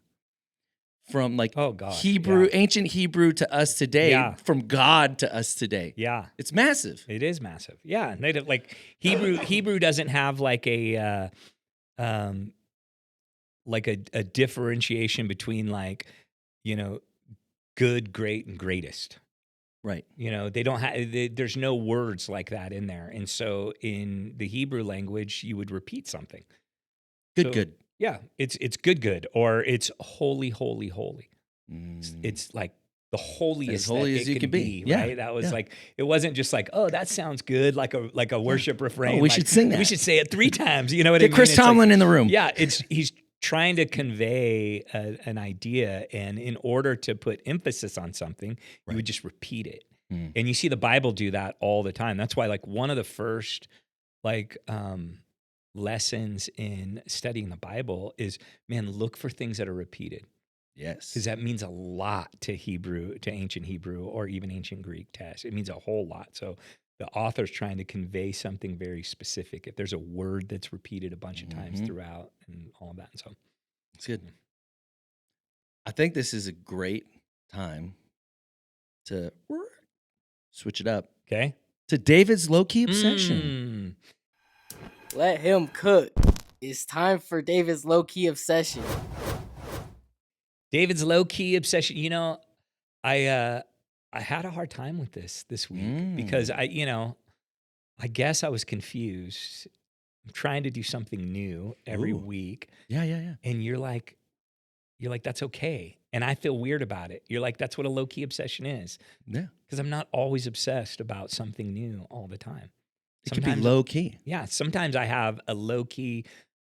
from like Oh gosh, yeah, ancient Hebrew to us today, yeah, from God to us today? yeah. It's massive. It is massive. Yeah, and they don't like Hebrew doesn't have um like a differentiation between like, you know, good, great, and greatest. Right. They don't have there's no words like that in there. And so in the Hebrew language, you would repeat something. Good, So good. yeah, it's good, or it's holy, holy, holy. Mm. It's like the As holiest that holy as it you can can be. be, Yeah. right? That was Yeah. like it wasn't just like, oh, that sounds good, like a Yeah. worship Oh, refrain. we Like should sing we that. should say it 3 times. You know what I Get mean? Chris It's like, Tomlin in the room. yeah, he's trying to convey an idea, and in order to put emphasis on something, you would Right. just repeat it. Mm. And you see the Bible do that all the time. That's why, like, one of the first like lessons in studying the Bible is, man, look for things that are repeated, because Yes. that means a lot to ancient Hebrew, or even ancient Greek text. It means a whole lot. So the author's trying to convey something very specific. If there's a word that's repeated a bunch of times Mhm. throughout and all of that. And so It's good. I think this is a great time to switch it up okay. to David's low-key obsession. Let him cook. It's time for David's low-key obsession. David's low-key obsession. I had a hard time with this week because I guess I was confused. I'm trying to do something new every week. Yeah. And you're like, that's okay. And I feel weird about it. You're like, that's what a low-key obsession is. Yeah. Because I'm not always obsessed about something new all the time. It could be low-key. Yeah. Sometimes I have a low-key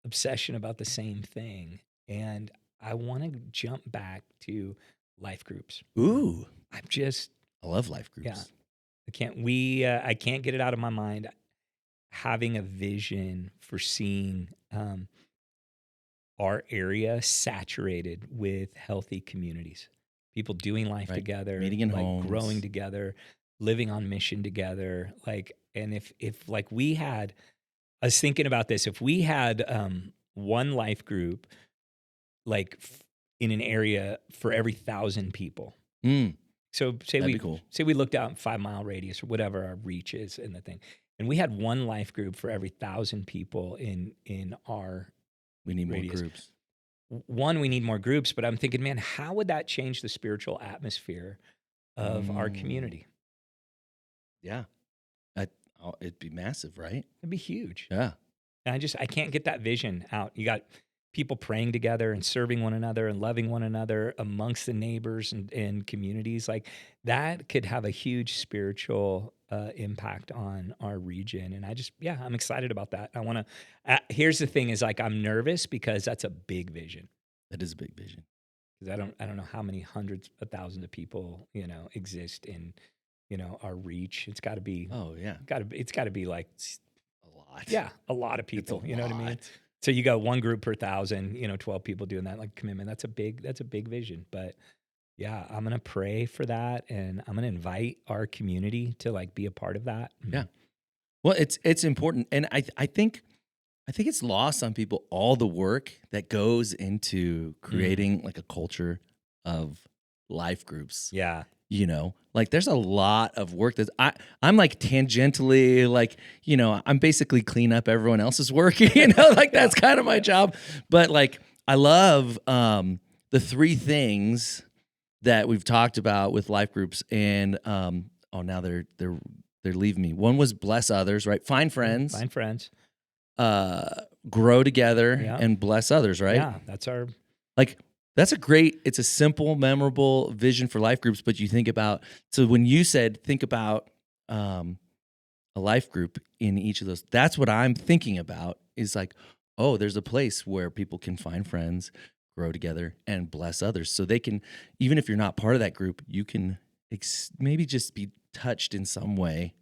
obsession about the same thing. And I want to jump back to life groups. Ooh. I love life groups. Yeah. I can't get it out of my mind. Having a vision for seeing our area saturated with healthy communities, people doing life together, meeting in homes, growing together, living on mission together. And if we had, I was thinking about this, if we had one life group, in an area for every 1,000 people. So say we looked out 5 mile radius or whatever our reach is in the thing. And we had one life group for every 1,000 people in our We need radius. more groups. One, we need more groups, but I'm thinking, man, how would that change the spiritual atmosphere of our community? Yeah. It'd be massive, right? It'd be huge. Yeah. And I can't get that vision out. You got people praying together and serving one another and loving one another amongst the neighbors and communities. Like that could have a huge spiritual impact on our region. And I'm excited about that. I want to, here's the thing is I'm nervous because that's a big vision. That is a big vision. Because I don't know how many hundreds of thousands of people, exist in, our reach. It's got to be, it's got to be like a lot. Yeah. A lot of people, you know what I mean? So you got one group per 1,000, 12 people doing that commitment. That's a big vision. But yeah, I'm going to pray for that. And I'm going to invite our community to be a part of that. Yeah. Well, it's important. And I think it's lost on people, all the work that goes into creating a culture of life groups. Yeah. There's a lot of work that I'm tangentially, I'm basically clean up everyone else's work, that's kind of my job. But I love the 3 things that we've talked about with life groups, and now they're leaving me. One was bless others, right? Find friends, grow together, and bless others, right? Yeah, that's our That's it's a simple, memorable vision for life groups, but you think about, so when you said, think about a life group in each of those, that's what I'm thinking about is there's a place where people can find friends, grow together, and bless others. So they can, even if you're not part of that group, you can maybe just be touched in some way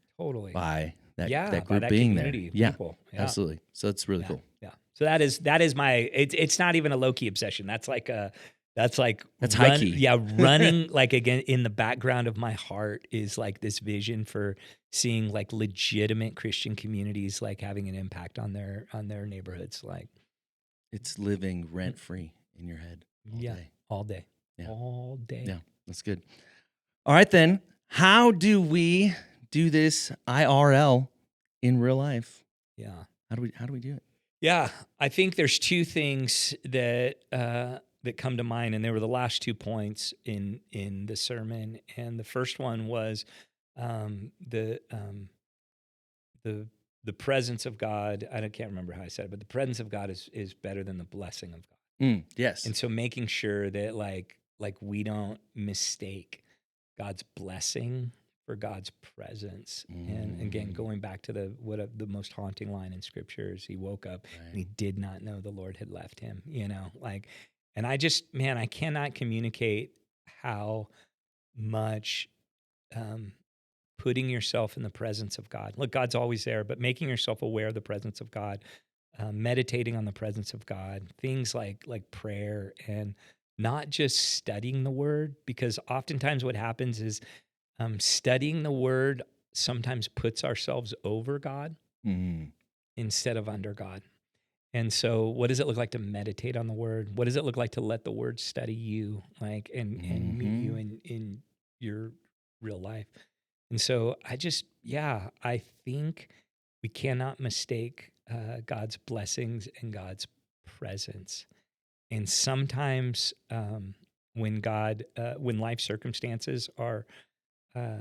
by that group being there. Yeah, absolutely. So it's really cool. Yeah. So that is my, it's not even a low-key obsession. That's that's high key. Yeah. Running again in the background of my heart is this vision for seeing legitimate Christian communities having an impact on their neighborhoods. It's living rent free in your head all day. Yeah. All day. Yeah. That's good. All right, then. How do we do this IRL in real life? Yeah. How do we do it? Yeah, I think there's 2 things that come to mind, and they were the last 2 points in the sermon. And the first one was the presence of God. I can't remember how I said it, but the presence of God is better than the blessing of God. Yes. And so making sure that we don't mistake God's blessing for God's presence. And again, going back to the most haunting line in Scripture is he woke up and he did not know the Lord had left him, and I cannot communicate how much putting yourself in the presence of God. Look, God's always there, but making yourself aware of the presence of God, meditating on the presence of God, things like prayer, and not just studying the Word, because oftentimes what happens is studying the Word sometimes puts ourselves over God instead of under God. And so what does it look like to meditate on the Word? What does it look like to let the Word study you and meet you in your real life? And so I think we cannot mistake God's blessings and God's presence. And sometimes when life circumstances are uh,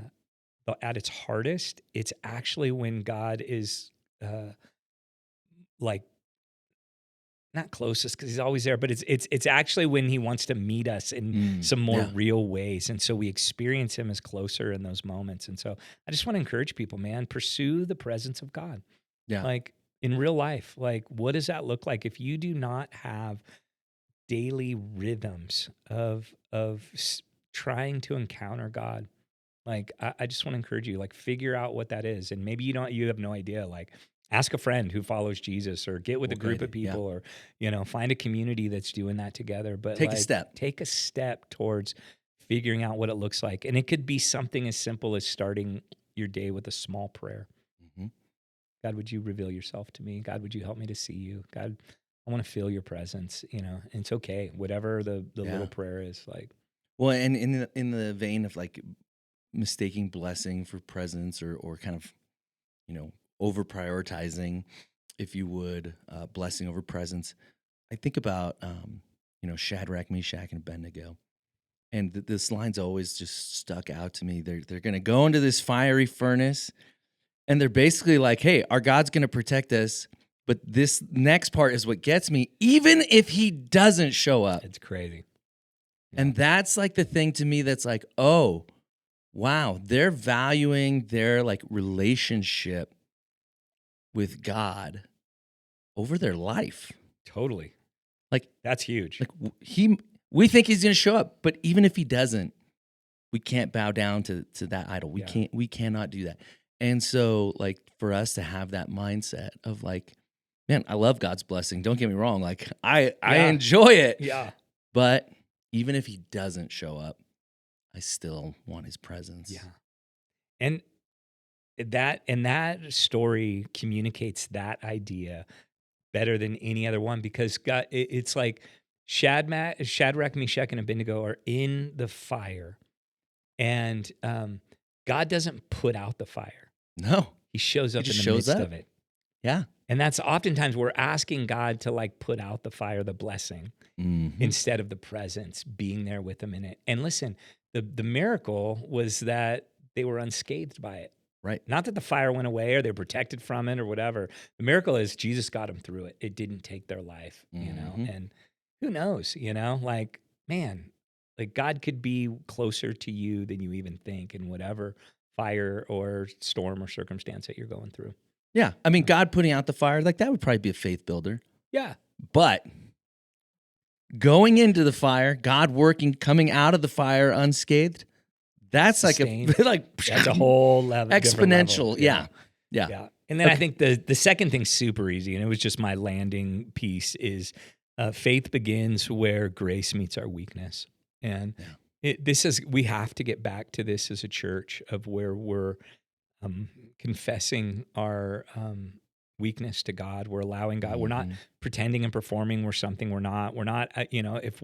at its hardest, it's actually when God is uh, like not closest because he's always there, but it's actually when he wants to meet us in some more Yeah. real ways, and so we experience him as closer in those moments. And so I just want to encourage people, man, pursue the presence of God, Yeah. like in real life. Like, what does that look like if you do not have daily rhythms of trying to encounter God? Like, I just want to encourage you, like, figure out what that is. And maybe you have no idea. Like, ask a friend who follows Jesus, or get with a We'll group guide of it. Yeah. people, or, find a community that's doing that together. But Take a like, step. take a step towards figuring out what it looks like. And it could be something as simple as starting your day with a small prayer. Mhm. God, would you reveal yourself to me? God, would you help me to see you? God, I want to feel your presence, and it's okay. Whatever the Yeah. little prayer is, like, Well, and in the vein of like mistaking blessing for presence, or kind of, over prioritizing, if you would, blessing over presence, I think about, Shadrach, Meshach, and Abednego. And this line's always just stuck out to me. They're going to go into this fiery furnace, and they're basically like, "Hey, our God's going to protect us." But this next part is what gets me. Even if he doesn't show up, it's crazy. and that's like the thing to me that's like, oh, wow, they're valuing their like relationship with God over their life. Totally. Like That's huge. we think he's going to show up, but even if he doesn't, we can't bow down to that idol. We cannot do that. And so, like, for us to have that mindset of like, man, I love God's blessing. Don't get me wrong. Like, I enjoy it. Yeah. But even if he doesn't show up, I still want his presence. Yeah. And that story communicates that idea better than any other one, because God, it's like Shadrach, Meshach, and Abednego are in the fire, and God doesn't put out the fire. No. He shows He up in just the shows midst up. of it. Yeah. And that's oftentimes we're asking God to like put out the fire, the blessing, Mm-hmm. instead of the presence being there with them in it. And listen, the miracle was that they were unscathed by it. Right. Not that the fire went away or they're protected from it or whatever. The miracle is Jesus got them through it. It didn't take their life, Mhm. and who knows, like, man, like God could be closer to you than you even think in whatever fire or storm or circumstance that you're going through. Yeah. I mean, God putting out the fire, like that would probably be a faith builder. Yeah. But going into the fire, God working, coming out of the fire unscathed, that's Sustained. That's a like whole level. different exponential. level. Yeah. Yeah. And then I think the second thing's super easy, and it was just my landing piece, is faith begins where grace meets our weakness. And we have to get back to this as a church, of where we're confessing our weakness to God. We're allowing God. We're not pretending and performing we're something we're not. We're not. If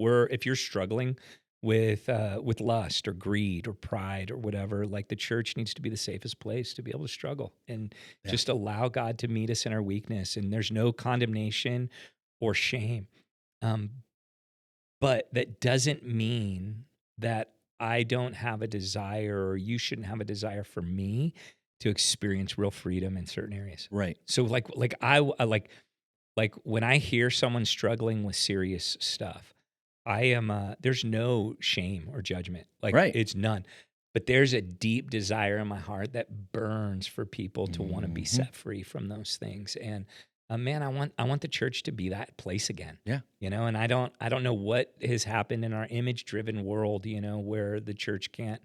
you're struggling with lust or greed or pride or whatever, like, the church needs to be the safest place to be able to struggle and just allow God to meet us in our weakness. And there's no condemnation or shame. But that doesn't mean that I don't have a desire, or you shouldn't have a desire for me to experience real freedom in certain areas. Right. So I like when I hear someone struggling with serious stuff, I am there's no shame or judgment. Like, Right. it's none. But there's a deep desire in my heart that burns for people to want to be set free from those things. And man, I want the church to be that place again. Yeah. And I don't know what has happened in our image-driven world, where the church can't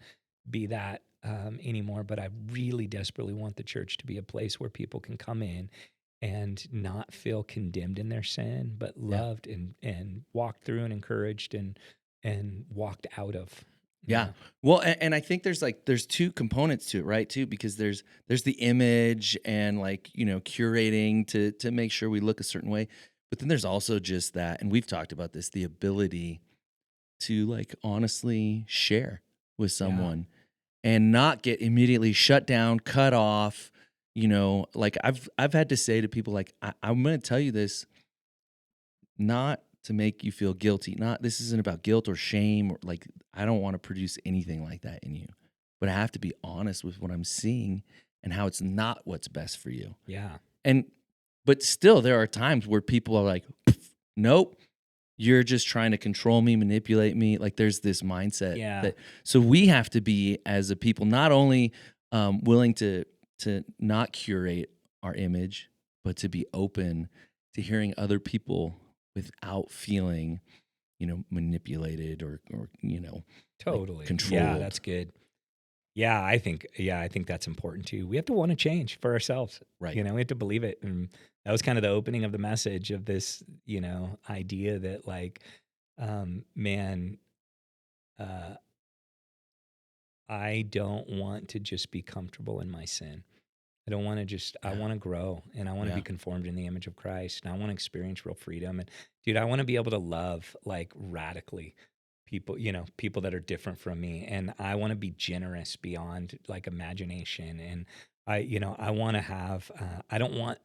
be that anymore. But I really desperately want the church to be a place where people can come in and not feel condemned in their sin, but loved and walked through and encouraged and walked out of. Yeah. Well, and I think there's two components to it, right? Too, because there's the image and, like, curating to make sure we look a certain way. But then there's also just that, and we've talked about this, the ability to, like, honestly share with someone. and not get immediately shut down, cut off. Like I've had to say to people, like, I'm going to tell you this, not to make you feel guilty. This isn't about guilt or shame, or like, I don't want to produce anything like that in you, but I have to be honest with what I'm seeing and how it's not what's best for you. Yeah. But still, there are times where people are like, nope, you're just trying to control me, manipulate me. Like, there's this mindset. Yeah. So we have to be, as a people, not only willing to not curate our image, but to be open to hearing other people without feeling, manipulated or Totally. like, controlled. Yeah, that's good. Yeah, I think that's important too. We have to want to change for ourselves. Right. We have to believe it. And that was kind of the opening of the message of this, idea that like, I don't want to just be comfortable in my sin. I don't want to I want to grow, and I want to be conformed in the image of Christ, and I want to experience real freedom. And dude, I want to be able to love like radically people, people that are different from me. And I want to be generous beyond like imagination. And I want to have, I don't want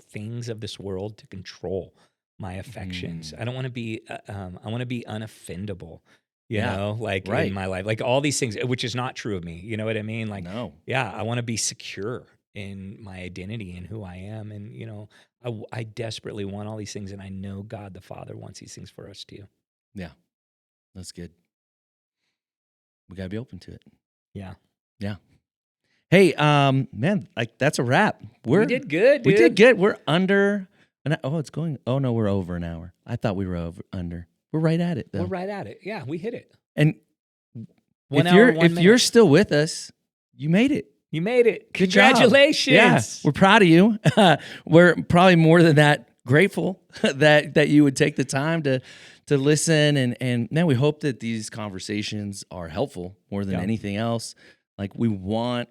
things of this world to control my affections. I don't want to be, I want to be unoffendable, like in my life, like all these things, which is not true of me. You know what I mean? Like, no. Yeah, I want to be secure in my identity and who I am. And, I desperately want all these things. And I know God the Father wants these things for us too. Yeah. That's good. We got to be open to it. Yeah. Yeah. Hey, man, like that's a wrap. We did good, dude. We did good. We're under we're over an hour. I thought we were under. We're right at it though. We're right at it. Yeah, we hit it. And 1 hour, if you're still with us, you made it. You made it. Good job. Congratulations. Yeah, we're proud of you. We're probably more than that grateful that you would take the time to listen, and man, we hope that these conversations are helpful more than anything else. Like we want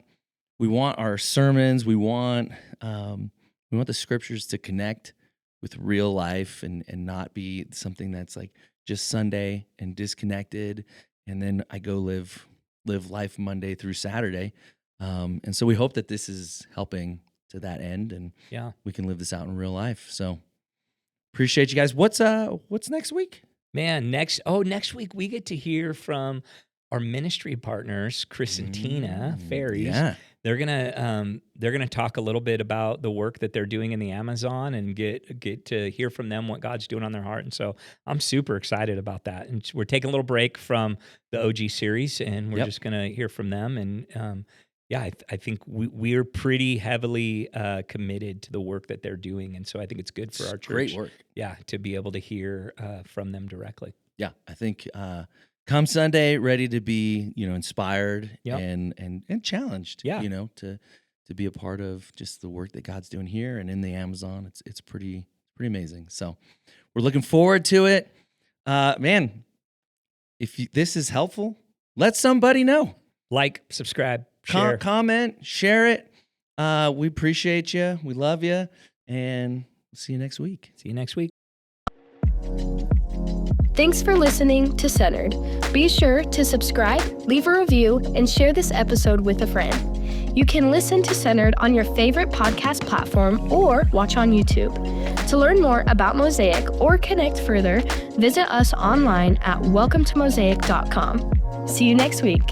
our sermons, we want the scriptures to connect with real life and not be something that's like just Sunday and disconnected, and then I go live life Monday through Saturday. And so we hope that this is helping to that end, and we can live this out in real life. So appreciate you guys. What's next week? Man, next week we get to hear from our ministry partners, Chris and Tina Ferries. Yeah. They're gonna talk a little bit about the work that they're doing in the Amazon and get to hear from them what God's doing on their heart. And so I'm super excited about that. And we're taking a little break from the OG series, and we're just gonna hear from them. And I think we're pretty heavily committed to the work that they're doing, and so I think it's good for our church. Great work. Yeah, to be able to hear from them directly. Yeah, I think come Sunday, ready to be inspired and challenged. Yeah. To be a part of just the work that God's doing here and in the Amazon. It's pretty amazing. So we're looking forward to it, man. If this is helpful, let somebody know. Like, subscribe. Share. Comment, share it. We appreciate you. We love you. And we'll see you next week. See you next week. Thanks for listening to Centered. Be sure to subscribe, leave a review, and share this episode with a friend. You can listen to Centered on your favorite podcast platform or watch on YouTube. To learn more about Mosaic or connect further, visit us online at welcometomosaic.com. See you next week.